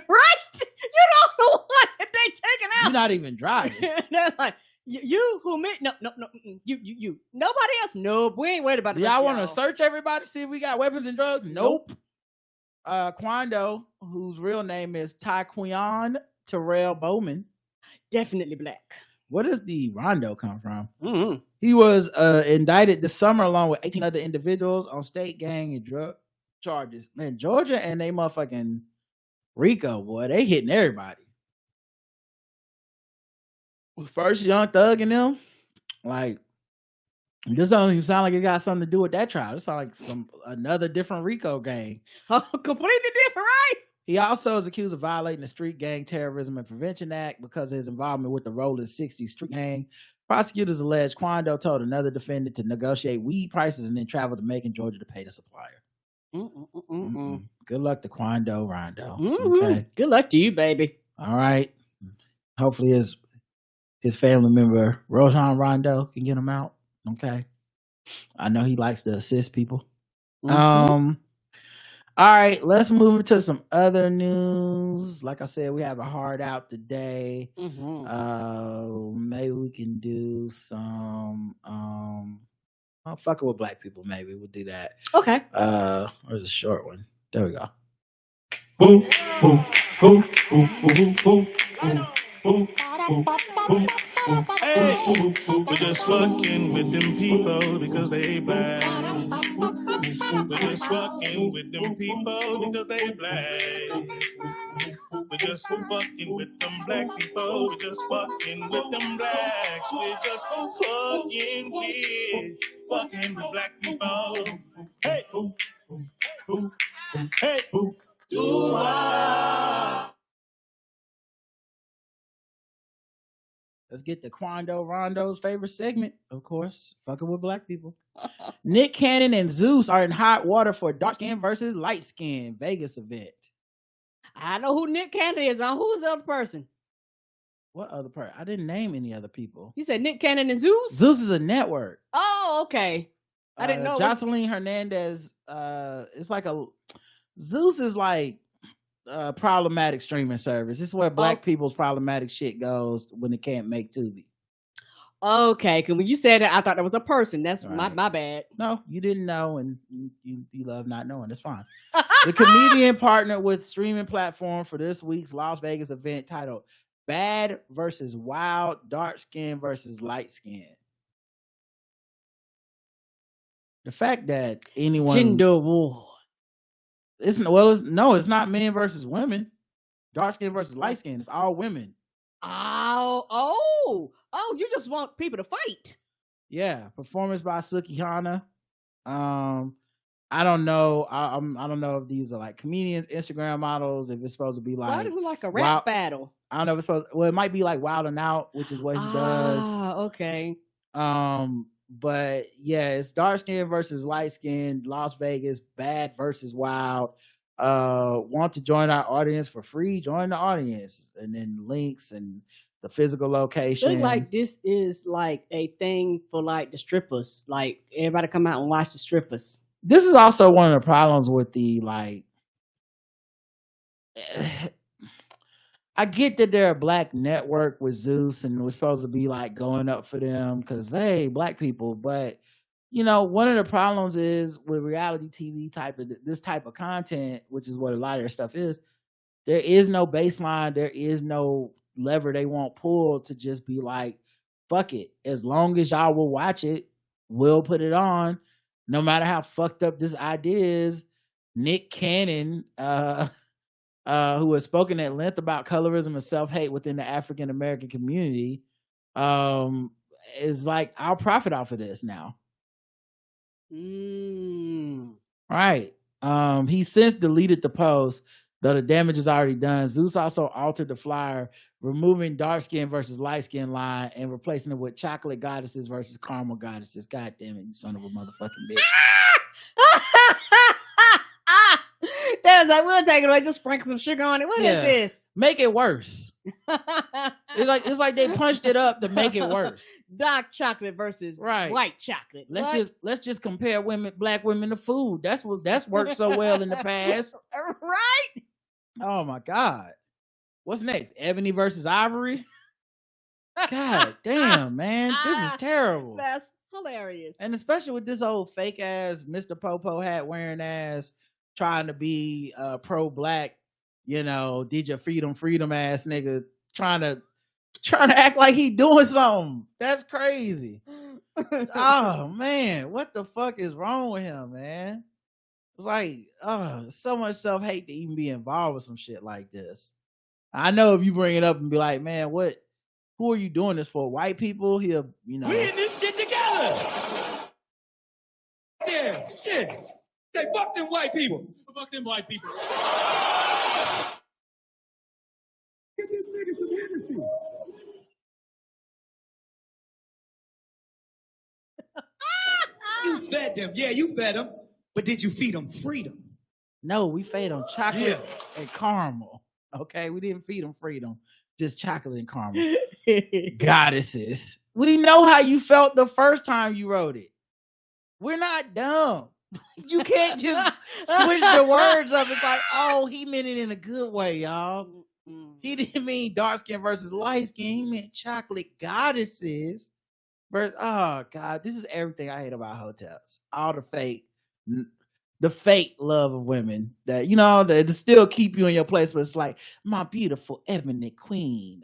You're the one that they taken out. You're not even driving. They're like, you who me? No, you. Nobody else? Nope. We ain't worried about Do the y'all want to search everybody, see if we got weapons and drugs? Nope. Quando, whose real name is Tyquan Terrell Bowman. Definitely black. Where does the Rondo come from? Mm-hmm. He was indicted this summer along with 18 other individuals on state gang and drug charges. Man, Georgia and they motherfucking Rico, boy, they hitting everybody. First Young Thug and them, like, this don't even sound like it got something to do with that trial. It sounds like another different Rico gang. Oh, completely different, right? He also is accused of violating the Street Gang Terrorism and Prevention Act because of his involvement with the Rolling 60 Street Gang. Prosecutors allege Quando told another defendant to negotiate weed prices and then travel to Macon, Georgia to pay the supplier. Good luck to Quando Rondo. Okay. Good luck to you, baby. All right. Hopefully his family member, Rojan Rondo, can get him out. Okay. I know he likes to assist people. All right, let's move into some other news. Like I said, we have a hard out today. Maybe we can do some fucking with black people. Maybe we'll do that. Okay. Where's a short one? There we go. Hey, we're just fucking with them people because they black. We're just fucking with them people because they black. We're just fucking with them black people. We're just fucking with them blacks. We're just fucking with black people. Hey, hey, do-wah. Let's get to Quando Rondo's favorite segment, of course, fucking with black people. Nick Cannon and Zeus are in hot water for dark skin versus light skin Vegas event. I know who Nick Cannon is. Who's the other person? What other person? I didn't name any other people. You said Nick Cannon and Zeus? Zeus is a network. Oh, okay. I didn't know. Jocelyn Hernandez, it's like Zeus is like problematic streaming service. This is where black people's problematic shit goes when they can't make Tubi. Okay, because when you said that, I thought that was a person. That's right. my bad. No, you didn't know, and you love not knowing. That's fine. The comedian partnered with streaming platform for this week's Las Vegas event titled "Bad versus Wild: Dark Skin versus Light Skin." The fact that anyone gender war. It's not men versus women. Dark skin versus light skin. It's all women. Oh, you just want people to fight. Yeah. Performance by Suki Hana. I don't know. I don't know if these are like comedians, Instagram models, if it's supposed to be like. Why is it like a rap battle? I don't know if it's supposed it might be like Wild and Out, which is what he does. Okay. But yeah, it's dark skin versus light skin, Las Vegas, bad versus wild. Want to join our audience for free? Join the audience, and then links and the physical location. Look like this is like a thing for like the strippers. Like everybody come out and watch the strippers. This is also one of the problems with the like. I get that they're a black network with Zeus and we're supposed to be like going up for them because, hey, black people. But, you know, one of the problems is with reality TV this type of content, which is what a lot of their stuff is, there is no baseline. There is no lever they won't pull to just be like, fuck it. As long as y'all will watch it, we'll put it on. No matter how fucked up this idea is. Nick Cannon, who has spoken at length about colorism and self-hate within the African American community, is like, I'll profit off of this now. Right. He since deleted the post, though the damage is already done. Zeus also altered the flyer, removing dark skin versus light skin line and replacing it with chocolate goddesses versus caramel goddesses. God damn it, you son of a motherfucking bitch. That was like, we'll take it away, just sprinkle some sugar on it. What is this? Make it worse. It's like they punched it up to make it worse. Dark chocolate versus white chocolate. Let's just compare black women to food. That's worked so well in the past. Right? Oh my God. What's next? Ebony versus Ivory? God damn, man. This is terrible. That's hilarious. And especially with this old fake ass Mr. Popo hat wearing ass trying to be pro-black, you know, did your freedom ass nigga trying to trying to act like he doing something. That's crazy. Oh man, what the fuck is wrong with him, man? It's like, so much self-hate to even be involved with some shit like this. I know if you bring it up and be like, man, who are you doing this for? White people? He'll, We in this shit together. Yeah, shit. Say, fuck them white people. Fuck them white people. Give this nigga some Hennessy. You fed them. Yeah, you fed them. But did you feed them freedom? No, we fed them chocolate and caramel. Okay, we didn't feed them freedom. Just chocolate and caramel. Goddesses. We know how you felt the first time you wrote it. We're not dumb. You can't just switch the words up. It's like, oh, he meant it in a good way, y'all. He didn't mean dark skin versus light skin. He meant chocolate goddesses. Oh God, this is everything I hate about hotels. All the fake love of women that, you know, that still keep you in your place, but it's like, my beautiful ebony queen,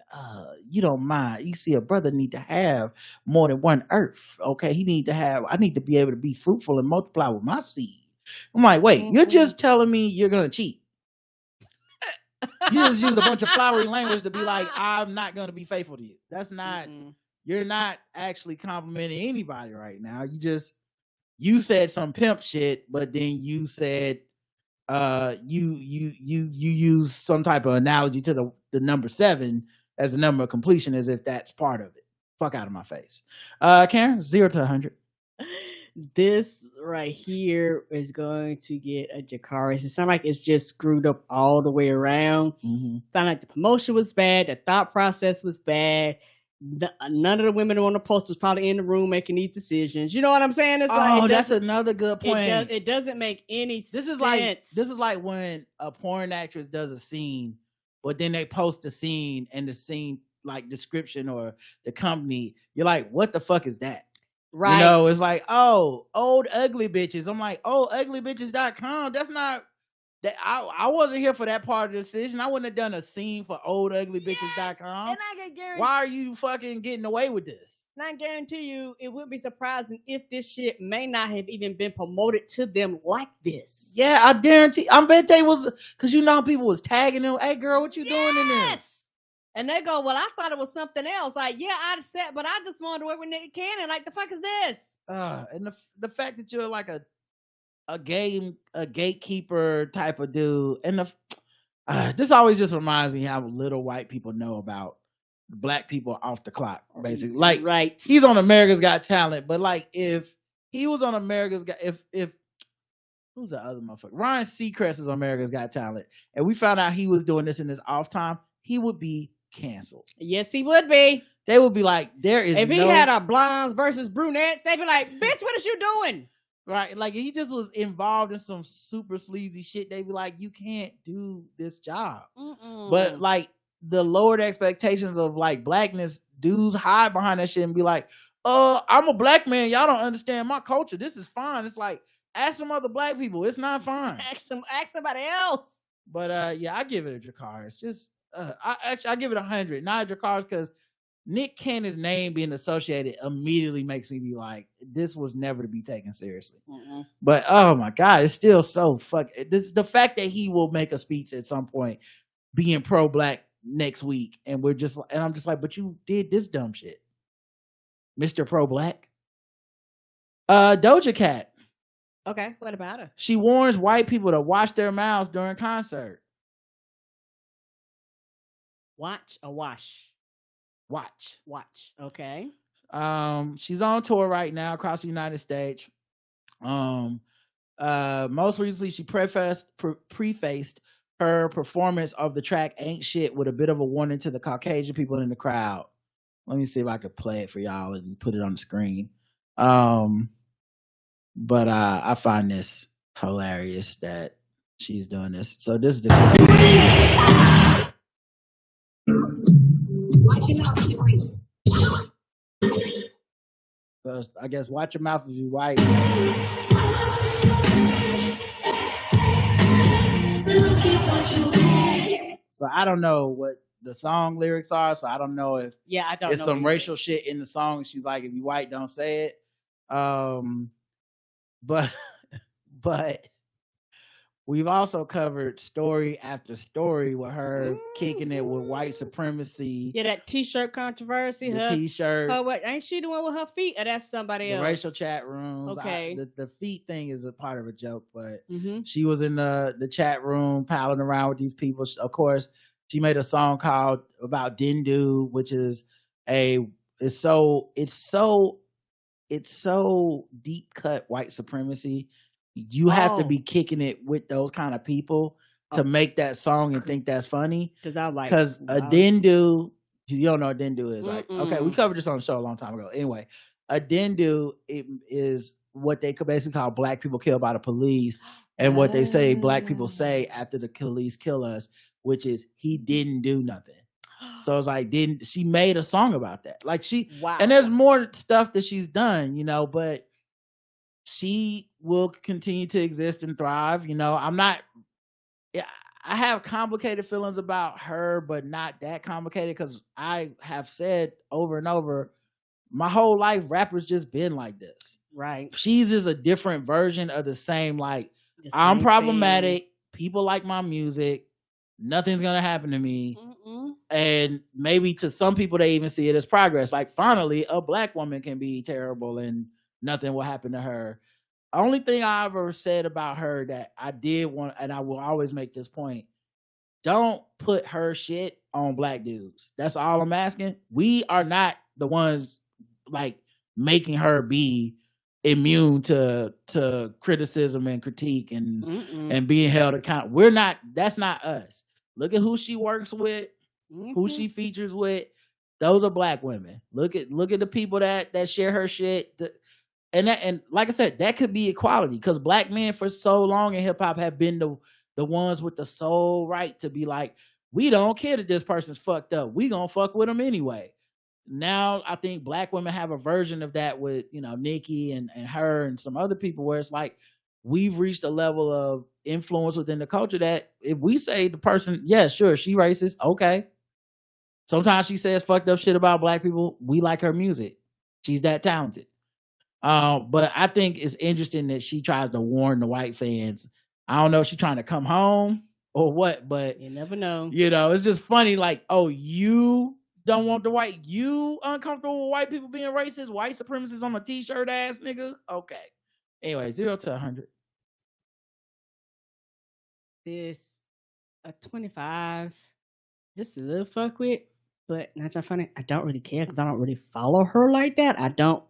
you don't mind. You see, a brother need to have more than one earth. Okay, I need to be able to be fruitful and multiply with my seed. I'm like, wait, you're just telling me you're gonna cheat. You just use a bunch of flowery language to be like, I'm not gonna be faithful to you. That's not, you're not actually complimenting anybody right now. You said some pimp shit, but then you said you use some type of analogy to the number 7 as the number of completion, as if that's part of it. Fuck out of my face. Karen, 0 to 100. This right here is going to get a Jakaris. It sounds like it's just screwed up all the way around. Sound like the promotion was bad, the thought process was bad. None of the women on the posters probably in the room making these decisions. You know what I'm saying? It's like, that's another good point. It doesn't make any sense. This is like when a porn actress does a scene, but then they post the scene and the scene like description or the company. You're like, what the fuck is that? Right. You know, it's like, oh, old ugly bitches. I'm like, oh, uglybitches.com. That's not that. I wasn't here for that part of the decision. I wouldn't have done a scene for olduglybitches.com. And I can guarantee. Why are you fucking getting away with this? And I guarantee you, it would be surprising if this shit may not have even been promoted to them like this. Yeah, I bet they was, because you know people was tagging them. Hey, girl, what you doing in this? And they go, well, I thought it was something else. Like, yeah, I said, but I just wanted to work with Nick Cannon. Like, the fuck is this? And the fact that you're like a gatekeeper type of dude, and this always just reminds me how little white people know about black people off the clock, basically. Like, right, he's on America's Got Talent, but like if he was on America's Got, if who's the other motherfucker? Ryan Seacrest is on America's Got Talent, and we found out he was doing this in his off time, he would be canceled. Yes, he would be. They would be like, if he had a blondes versus brunettes, they'd be like, bitch, what is you doing? Right, like he just was involved in some super sleazy shit. They'd be like, you can't do this job. But like the lowered expectations of like blackness, dudes hide behind that shit and be like, I'm a black man, y'all don't understand my culture. This is fine. It's like, ask some other black people. It's not fine. Ask somebody else. But yeah, I give it a Jakaris. Just I give it 100. Not a Jakaris, because Nick Cannon's name being associated immediately makes me be like, this was never to be taken seriously. But oh my God, it's still so the fact that he will make a speech at some point being pro-black next week, and I'm just like, but you did this dumb shit, Mr. Pro-Black. Doja Cat. Okay, what about her? She warns white people to watch their mouths during concert. Watch or wash? Watch. Okay. She's on tour right now across the United States. Most recently, she prefaced her performance of the track "Ain't Shit" with a bit of a warning to the Caucasian people in the crowd. Let me see if I could play it for y'all and put it on the screen. But I find this hilarious that she's doing this. So this is the. So I guess watch your mouth if you white. So I don't know what the song lyrics are, so I don't know if Yeah, I don't it's know. some either. racial shit in the song. She's like, if you white, don't say it. But but we've also covered story after story with her kicking it with white supremacy. Yeah, that T-shirt controversy. The her T-shirt. what? Ain't she the one with her feet, or that's somebody The else? racial chat rooms. Okay. The feet thing is a part of a joke, but Mm-hmm. she was in the chat room palling around with these people. Of course, she made a song called about Dindu, which is it's so deep cut white supremacy. You have to be kicking it with those kind of people to make that song and think that's funny. Because I like a Dindu, you don't know what Dindu is, right? Mm-mm. Okay, we covered this on the show a long time ago. Anyway, a Dindu is what they could basically call black people killed by the police, and what they say black people say after the police kill us, which is he didn't do nothing. So it's like, she made a song about that? Like and there's more stuff that she's done, but she will continue to exist and thrive. I have complicated feelings about her, but not that complicated, because I have said over and over, my whole life, rappers just been like this. Right. She's just a different version of the same, like, I'm problematic. Thing. People like my music. Nothing's going to happen to me. Mm-mm. And maybe to some people, they even see it as progress. Like, finally, a black woman can be terrible and nothing will happen to her. Only thing I ever said about her that I did want, and I will always make this point, don't put her shit on black dudes. That's all I'm asking. We are not the ones like making her be immune to criticism and critique and being held accountable. We're not. That's not us. Look at who she works with, who she features with. Those are black women. Look at the people that share her shit. And like I said, that could be equality, because black men for so long in hip hop have been the ones with the sole right to be like, we don't care that this person's fucked up. We gonna fuck with them anyway. Now I think black women have a version of that with Nicki and her and some other people, where it's like we've reached a level of influence within the culture that if we say the person, yeah, sure, she racist, okay. Sometimes she says fucked up shit about black people. We like her music. She's that talented. But I think it's interesting that she tries to warn the white fans. I don't know if she's trying to come home or what, but you never know. It's just funny. Like, oh, you don't want you uncomfortable with white people being racist, white supremacists on a T-shirt ass nigga. Okay. Anyway, 0 to 100. This a 25. Just a little fuck with, but not so funny. I don't really care because I don't really follow her like that. I don't,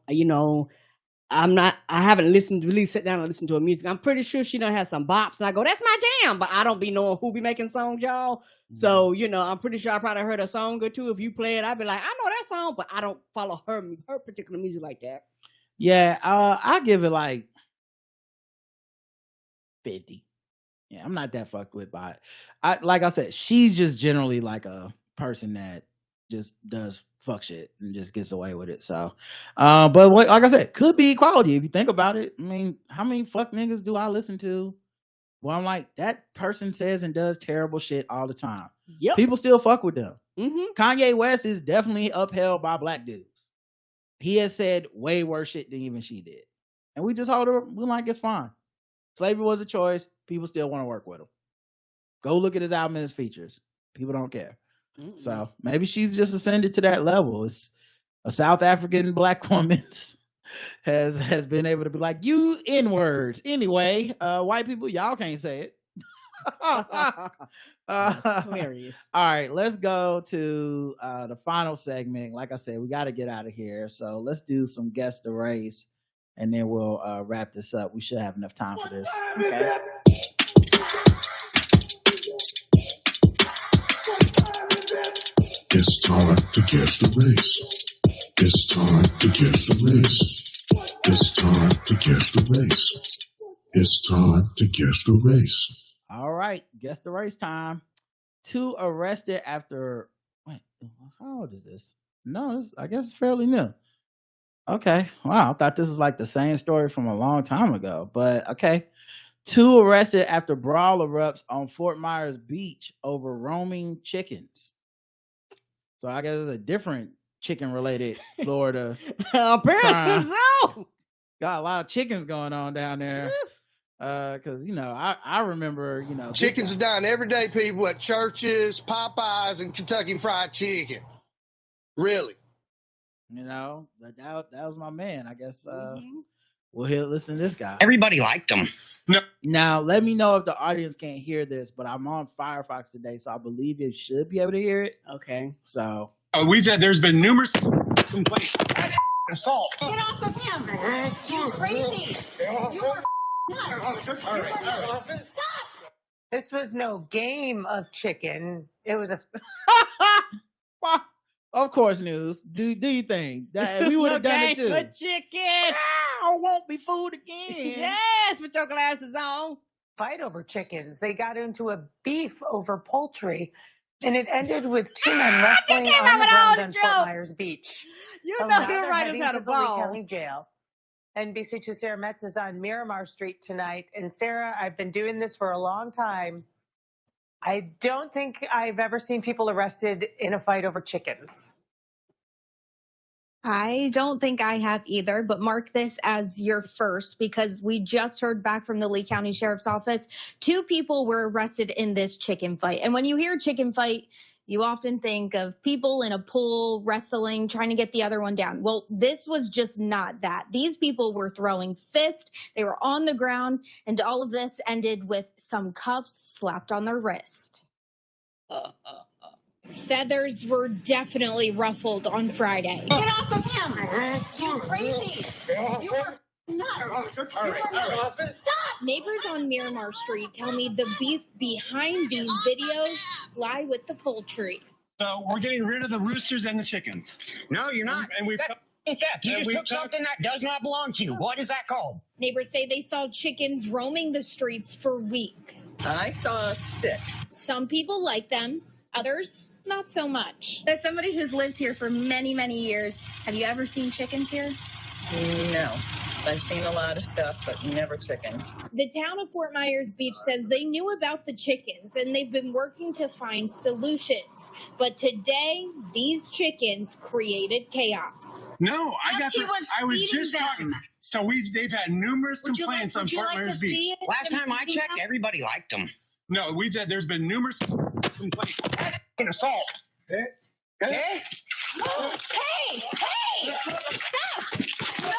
I haven't really sat down and listened to her music. I'm pretty sure she done has some bops, and I go, that's my jam, but I don't be knowing who be making songs, y'all. So, I'm pretty sure I probably heard a song or two. If you play it, I'd be like, I know that song, but I don't follow her particular music like that. Yeah, I give it like 50. Yeah, I'm not that fucked with by it. Like I said, she's just generally like a person that just does fuck shit and just gets away with it. So, but like I said, could be equality if you think about it. I mean, how many fuck niggas do I listen to? Well, I'm like, that person says and does terrible shit all the time. Yep. People still fuck with them. Mm-hmm. Kanye West is definitely upheld by black dudes. He has said way worse shit than even she did. And we just hold her, we're like, it's fine. Slavery was a choice. People still want to work with him. Go look at his album and his features. People don't care. Mm-mm. So maybe she's just ascended to that level. It's a South African black woman has been able to be like, you N-words. Anyway, white people, y'all can't say it. Hilarious. All right, let's go to the final segment. Like I said, we got to get out of here. So let's do some Guess the Race, and then we'll wrap this up. We should have enough time for this. Okay. It's time to guess the race. It's time to guess the race. It's time to guess the race. It's time to guess the race. All right, guess the race time. 2 arrested after. Wait, how old is this? No, I guess it's fairly new. Okay, wow, I thought this was like the same story from a long time ago, but okay. 2 arrested after brawl erupts on Fort Myers Beach over roaming chickens. So I guess it's a different chicken related Florida. Apparently so. Got a lot of chickens going on down there. Because I remember Chickens are dying every day, people, at churches, Popeyes, and Kentucky Fried Chicken. Really? That was my man. I guess we'll listen to this guy. Everybody liked him. No. Now let me know if the audience can't hear this, but I'm on Firefox today, so I believe you should be able to hear it. Okay. So There's been numerous complaints. Assault. Get off of him! You're crazy! You are nuts! All right. Stop! This was no game of chicken. It was a of course, news. Do you think that we would have done it too? Good chicken. I won't be fooled again. Yes, put your glasses on. fight over chickens. They got into a beef over poultry, and it ended with two men wrestling came on out the with all ground the on jokes. Fort Myers Beach. You So know now your they're writers heading had to a the Lee ball. County Jail. NBC2 Sarah Metz is on Miramar Street tonight. And Sarah, I've been doing this for a long time. I don't think I've ever seen people arrested in a fight over chickens. I don't think I have either, but mark this as your first because we just heard back from the Lee County Sheriff's Office. 2 people were arrested in this chicken fight. And when you hear chicken fight, you often think of people in a pool wrestling, trying to get the other one down. Well, this was just not that. These people were throwing fists. They were on the ground. And all of this ended with some cuffs slapped on their wrist. Feathers were definitely ruffled on Friday. Get off of him! You're crazy! You are nuts! Stop! Neighbors on Miramar Street tell me the beef behind these videos lie with the poultry. So we're getting rid of the roosters and the chickens. No, you're not. And we've Theft. You just took something that does not belong to you. What is that called? Neighbors say they saw chickens roaming the streets for weeks. I saw 6. Some people like them, others not so much. As somebody who's lived here for many, many years, have you ever seen chickens here? No. I've seen a lot of stuff, but never chickens. The town of Fort Myers Beach says they knew about the chickens and they've been working to find solutions. But today, these chickens created chaos. No, I was just them. talking. So they've had numerous complaints on Fort Myers Beach. Last time I checked, everybody liked them. No, there's been numerous complaints. Assault. Hey! Hey! Stop! No!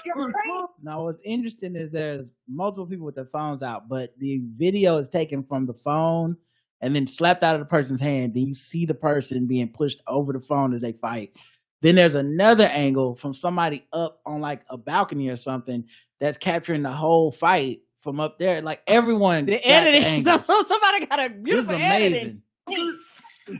You're crazy! Now, what's interesting is there's multiple people with their phones out, but the video is taken from the phone and then slapped out of the person's hand. Then you see the person being pushed over the phone as they fight. Then there's another angle from somebody up on like a balcony or something that's capturing the whole fight from up there. Like everyone, The got the editing. angles. So somebody got a This is beautiful amazing. editing. No,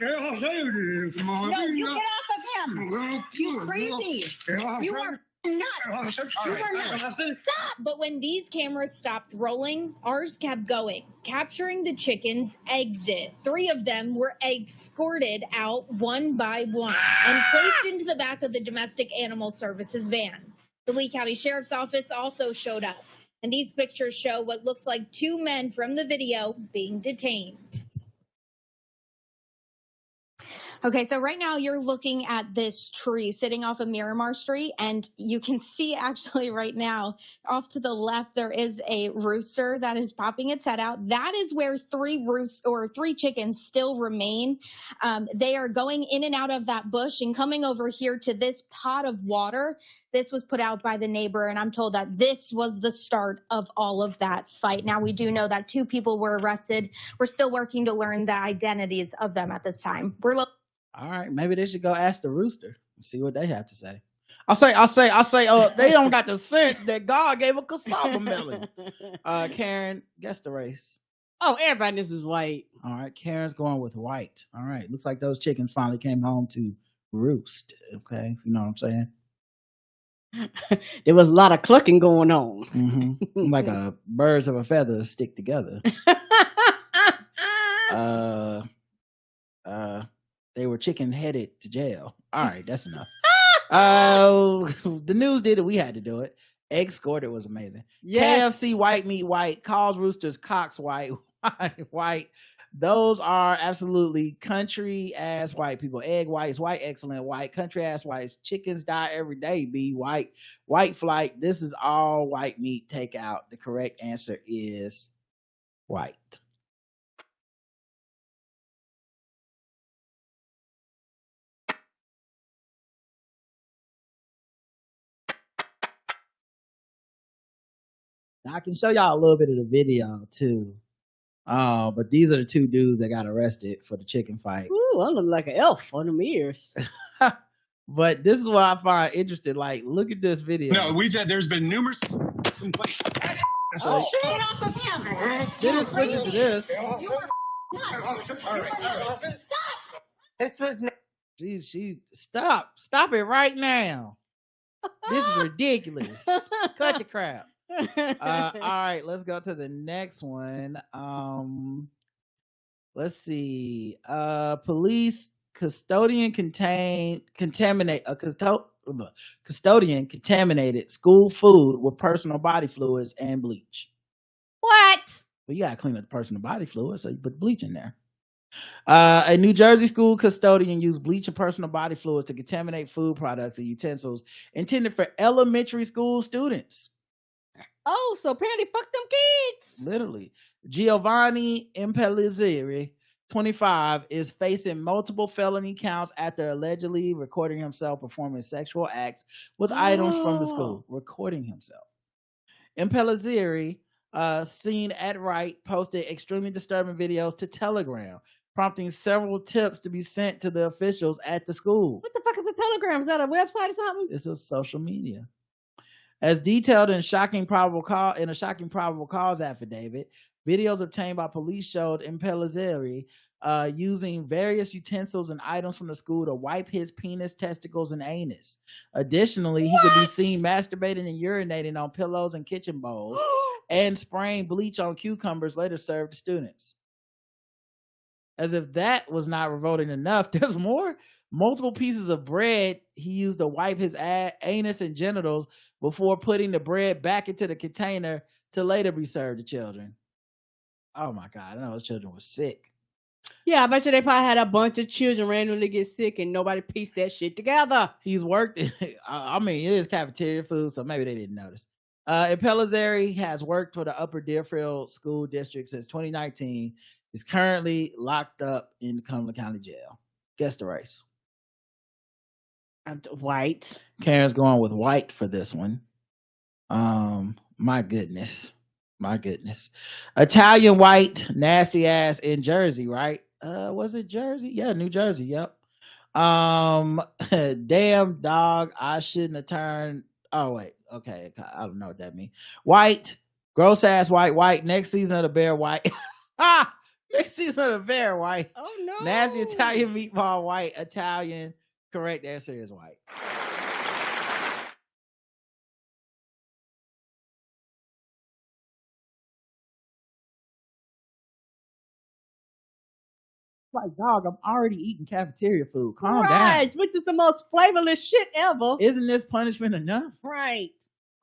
you get off of him! You're crazy! You are nuts! You are nuts! Stop! But when these cameras stopped rolling, ours kept going, capturing the chickens' exit. 3 of them were escorted out one by one and placed into the back of the Domestic Animal Services van. The Lee County Sheriff's Office also showed up, and these pictures show what looks like 2 men from the video being detained. Okay, so right now you're looking at this tree sitting off of Miramar Street, and you can see actually right now off to the left there is a rooster that is popping its head out. That is where 3 chickens still remain. They are going in and out of that bush and coming over here to this pot of water. This was put out by the neighbor, and I'm told that this was the start of all of that fight. Now, we do know that 2 people were arrested. We're still working to learn the identities of them at this time. All right, maybe they should go ask the rooster and see what they have to say. I'll say, they don't got the sense that God gave a cassava melon. Karen, guess the race. Oh, everybody, this is white. All right, Karen's going with white. All right, looks like those chickens finally came home to roost. Okay, you know what I'm saying? There was a lot of clucking going on. Mm-hmm. Like birds of a feather stick together. They were chicken headed to jail. All right, that's enough. The news did it. We had to do it. Egg scored. It was amazing. Yes. KFC white meat white. Calls roosters cocks white. White. Those are absolutely country ass white people. Egg whites, white excellent white, country ass whites. Chickens die every day. Be white, white flight. This is all white meat takeout. The correct answer is white. I can show y'all a little bit of the video too. But these are the two dudes that got arrested for the chicken fight. Ooh, I look like an elf on them ears. But this is what I find interesting. Like, look at this video. No, there's been numerous complaints. So, Get off of him. then it switches to this. This was She stop it right now. This is ridiculous. Cut the crap. All right, let's go to the next one. Let's see. Police custodian contaminated school food with personal body fluids and bleach. What? Well, you gotta clean up the personal body fluids, so you put bleach in there. A New Jersey school custodian used bleach and personal body fluids to contaminate food products and utensils intended for elementary school students. Oh, so apparently fuck them kids. Literally. Giovanni Impellizzeri, 25, is facing multiple felony counts after allegedly recording himself performing sexual acts with items from the school. Recording himself. Impellizzeri, seen at right, posted extremely disturbing videos to Telegram, prompting several tips to be sent to the officials at the school. What the fuck is a Telegram? Is that a website or something? This is social media. As detailed in a shocking probable cause affidavit, videos obtained by police showed Impellizzeri using various utensils and items from the school to wipe his penis, testicles, and anus. Additionally, he could be seen masturbating and urinating on pillows and kitchen bowls and spraying bleach on cucumbers later served to students. As if that was not revolting enough, there's more. Multiple pieces of bread he used to wipe his anus and genitals before putting the bread back into the container to later be served to children. Oh my God, I know those children were sick. Yeah, I bet you they probably had a bunch of children randomly get sick and nobody pieced that shit together. He's worked, I mean, it is cafeteria food, so maybe they didn't notice. Impellizzeri has worked for the Upper Deerfield School District since 2019. He's currently locked up in the Cumberland County Jail. Guess the race. White. Karen's going with white for this one. My goodness. Italian white, nasty ass in Jersey, right? Was it Jersey? Yeah, New Jersey. Yep. Damn dog, I shouldn't have turned. Oh wait, okay, I don't know what that means. White, gross ass white. Next season of the Bear white. Next season of the Bear white. Oh no. Nasty Italian meatball white. Italian. Correct answer is white. Like, dog, I'm already eating cafeteria food. Calm down. Which is the most flavorless shit ever. Isn't this punishment enough? Right.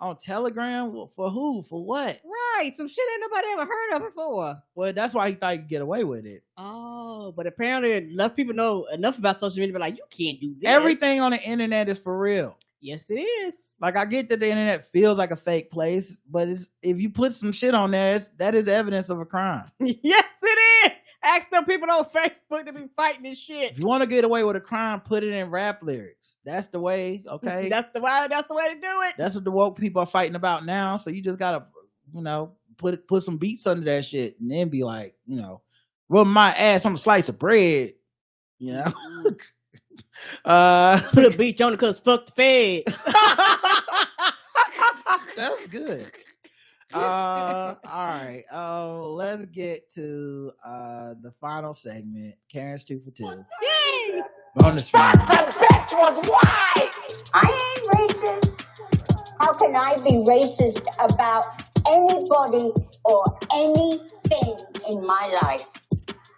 On Telegram? Well, for who? For what? Right. Some shit ain't nobody ever heard of before. Well, that's why he thought he could get away with it. Oh, but apparently enough people know enough about social media to be like, you can't do this. Everything on the internet is for real. Yes, it is. Like, I get that the internet feels like a fake place, but if you put some shit on there, that is evidence of a crime. Yes, it is. Ask them people on Facebook to be fighting this shit. If you want to get away with a crime, put it in rap lyrics. That's the way, okay? That's the way to do it. That's what the woke people are fighting about now. So you just gotta, put some beats under that shit and then be like, rub my ass on a slice of bread. Put a beat on it because fuck the feds. That was good. All right. Let's get to the final segment. Karen's 2 for 2. Yay! Bonus round. That was why I ain't racist. How can I be racist about anybody or anything in my life?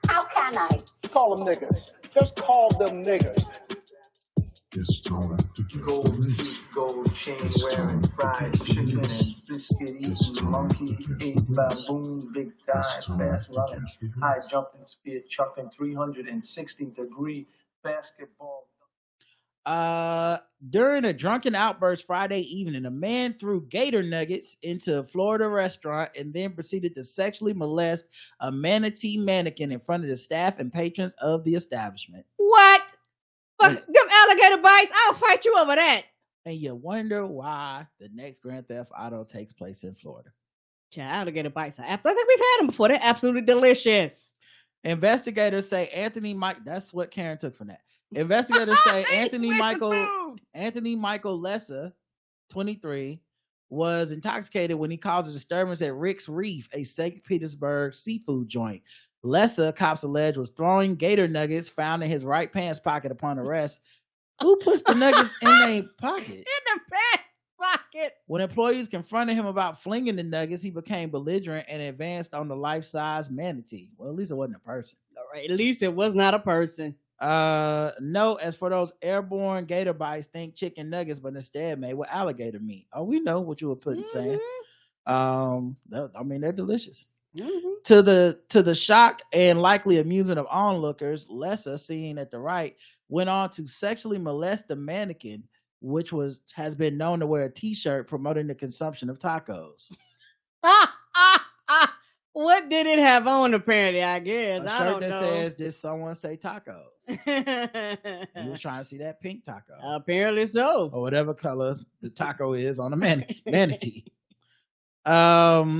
How can I? Call them niggers. Just call them niggers. It's time to guess the Gold race. teeth, gold chain It's wearing, time to fried guess the chicken race. and biscuit It's eating, time monkey to guess ate the race. baboon, big It's thighs, time fast to running, guess the high race. jumping, spear chucking, 360-degree basketball. During a drunken outburst Friday evening, a man threw gator nuggets into a Florida restaurant and then proceeded to sexually molest a manatee mannequin in front of the staff and patrons of the establishment. What? Fuck, And, them alligator bites? I'll fight you over that. and you wonder why the next Grand Theft Auto takes place in Florida. Child, alligator bites are absolutely. I think we've had them before. They're absolutely delicious. Investigators say that's what Karen took from that. Investigators say Anthony Michael Lessa, 23, was intoxicated when he caused a disturbance at Rick's Reef, a St. Petersburg seafood joint. Lessa, cops allege, was throwing gator nuggets found in his right pants pocket upon arrest. Who puts the nuggets in their pocket? In the pants pocket. When employees confronted him about flinging the nuggets, he became belligerent and advanced on the life-size manatee. Well, at least it wasn't a person. All right, at least it was not a person. No, as for those airborne gator bites, think chicken nuggets, but instead made with alligator meat. Oh, we know what you were saying. I mean, they're delicious. Mm-hmm. To the shock and likely amusement of onlookers, Lessa, seen at the right, went on to sexually molest the mannequin, which has been known to wear a t-shirt promoting the consumption of tacos. What did it have on, apparently, I guess? A I shirt don't that know. says, "Did someone say tacos?" He was trying to see that pink taco. Apparently so. Or whatever color the taco is on a manatee. After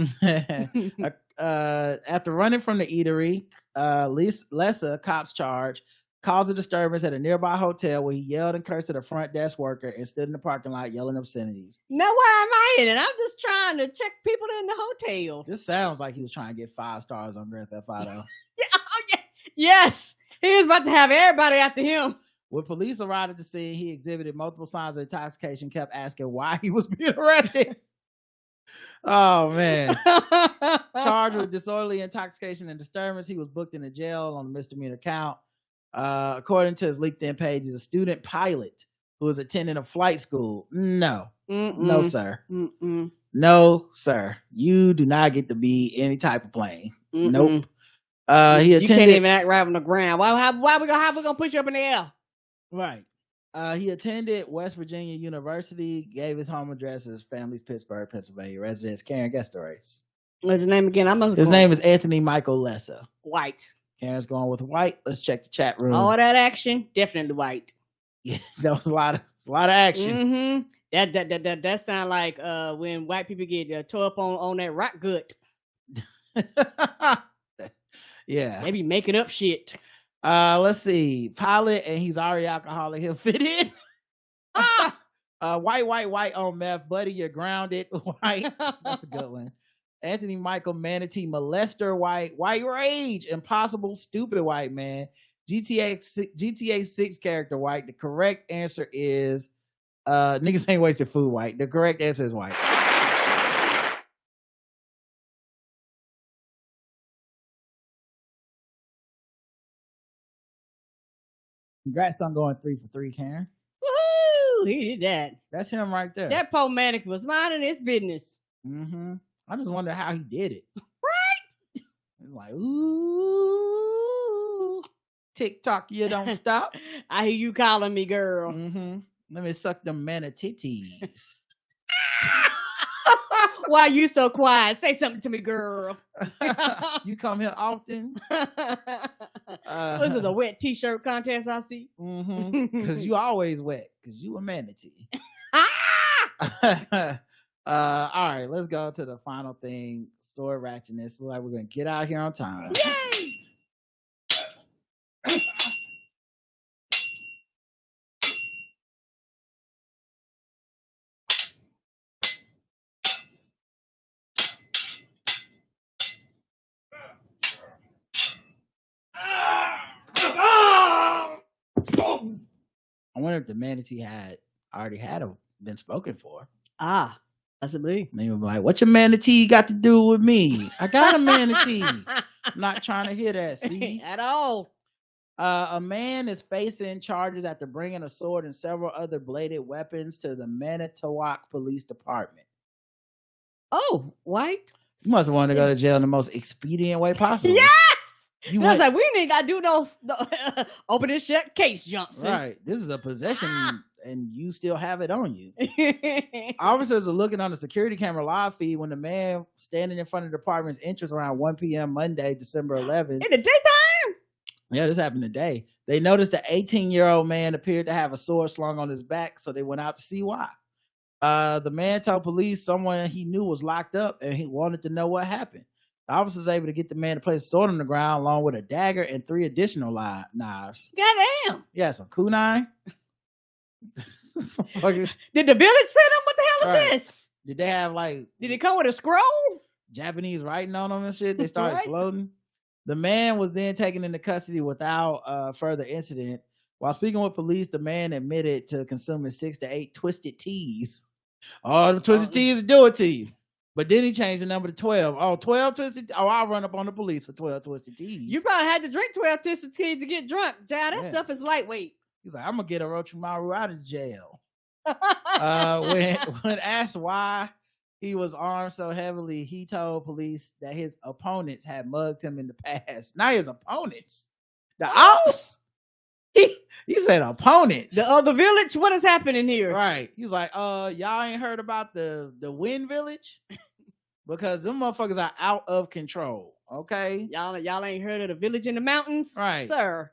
running from the eatery, Lessa, cops charged, caused a disturbance at a nearby hotel where he yelled and cursed at a front desk worker and stood in the parking lot yelling obscenities. Now, why am I in it? I'm just trying to check people in the hotel. This sounds like he was trying to get 5 stars on Grand Theft Auto. Yes, he was about to have everybody after him. When police arrived at the scene, he exhibited multiple signs of intoxication, kept asking why he was being arrested. Oh, man. Charged with disorderly intoxication and disturbance, he was booked into jail on a misdemeanor count. According to his LinkedIn page, he's a student pilot who is attending a flight school. No. No, sir. No, sir. You do not get to be any type of plane. Nope. He attended. You can't even act right on the ground. How we gonna put you up in the air? Right. He attended West Virginia University, gave his home address, his family's Pittsburgh, Pennsylvania residence. Karen, guess the race. What's his name again? His name is Anthony Michael Lessa. White. Karen's going with white. Let's check the chat room. All that action, definitely white. Yeah, that was a lot of action. Mm-hmm. That sound like when white people get tore up on that rock gut. Yeah. They be making up shit. Let's see. Pilot, and he's already alcoholic. He'll fit in. White on meth. Buddy, you're grounded. White. That's a good one. Anthony Michael Manatee Molester White Rage Impossible Stupid White Man GTA 6 character White. The correct answer is niggas ain't wasted food White. The correct answer is white. Congrats on going 3 for 3, Karen. Woohoo! He did that. That's him right there. That poor mannequin was minding his business. Mm-hmm. I just wonder how he did it. Right? It's like, ooh, TikTok, you don't stop. I hear you calling me, girl. Mm-hmm. Let me suck them manatees. Why you so quiet? Say something to me, girl. You come here often? This is a wet t-shirt contest, I see. Mm-hmm. Because you always wet. Because you a manatee. All right, let's go to the final thing. Sword ratchetness. Looks like we're going to get out here on time. Yay! I wonder if the manatee already been spoken for. Possibly. And they were like, "What your manatee got to do with me? I got a manatee." I'm not trying to hear that. See, at all. A man is facing charges after bringing a sword and several other bladed weapons to the Manitowoc Police Department. Oh, white. You must have wanted to go to jail in the most expedient way possible. Yes. You I was went, like, we ain't got to do no open and shut case, Johnson. right. This is a possession, and you still have it on you. Officers are looking on the security camera live feed when the man standing in front of the department's entrance around 1 p.m. Monday, December 11th. In the daytime? Yeah, this happened today. They noticed the 18-year-old man appeared to have a sword slung on his back, so they went out to see why. The man told police someone he knew was locked up, and he wanted to know what happened. The officer was able to get the man to place a sword on the ground along with a dagger and 3 additional knives. Goddamn. Yeah, some kunai. Did the village send him? What the hell is this? Did they have Did it come with a scroll? Japanese writing on them and shit? They started Right. exploding. The man was then taken into custody without further incident. While speaking with police, the man admitted to consuming 6 to 8 twisted teas. Oh, the twisted teas do it to you. But then he changed the number to 12. Oh, 12 twisted. Oh, I'll run up on the police for 12 twisted teas. You probably had to drink 12 twisted teas to get drunk. Child, that Yeah. stuff is lightweight. He's like, I'm gonna get Orochimaru out of jail. When asked why he was armed so heavily, he told police that his opponents had mugged him in the past. Not his opponents, the ops. He said opponents. The other village. What is happening here? Right. He's like, y'all ain't heard about the Wind Village? Because them motherfuckers are out of control. Okay. Y'all ain't heard of the village in the mountains? Right. Sir.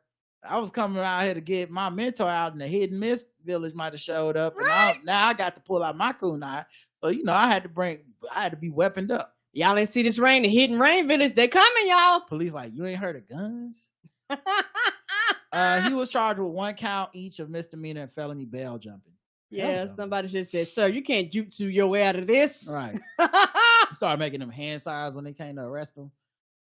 I was coming out here to get my mentor out, and the Hidden Mist Village might have showed up. And now I got to pull out my kunai. So, I had to be weaponed up. Y'all ain't see this rain, the Hidden Rain Village. They coming, y'all. Police like, you ain't heard of guns? He was charged with 1 count each of misdemeanor and felony bail jumping. Yeah, somebody just said, sir, you can't jutsu your way out of this. Right. Start making them hand signs when they came to arrest them.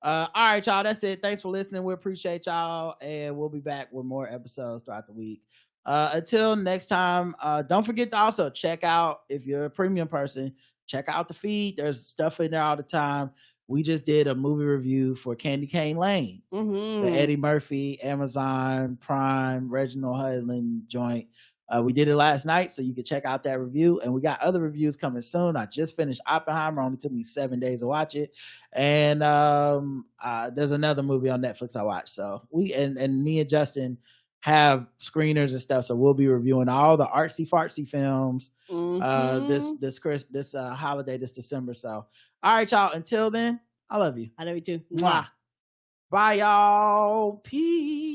All right, y'all. That's it. Thanks for listening. We appreciate y'all, and we'll be back with more episodes throughout the week. Until next time, don't forget to also check out, if you're a premium person, check out the feed. There's stuff in there all the time. We just did a movie review for Candy Cane Lane, the Eddie Murphy, Amazon Prime, Reginald Hudlin joint. We did it last night, so you can check out that review. And we got other reviews coming soon. I just finished Oppenheimer. Only took me 7 days to watch it. And there's another movie on Netflix I watched. So me and Justin have screeners and stuff. So we'll be reviewing all the artsy fartsy films this holiday, this December. So all right, y'all. Until then, I love you. I love you too. Mwah. Bye, y'all. Peace.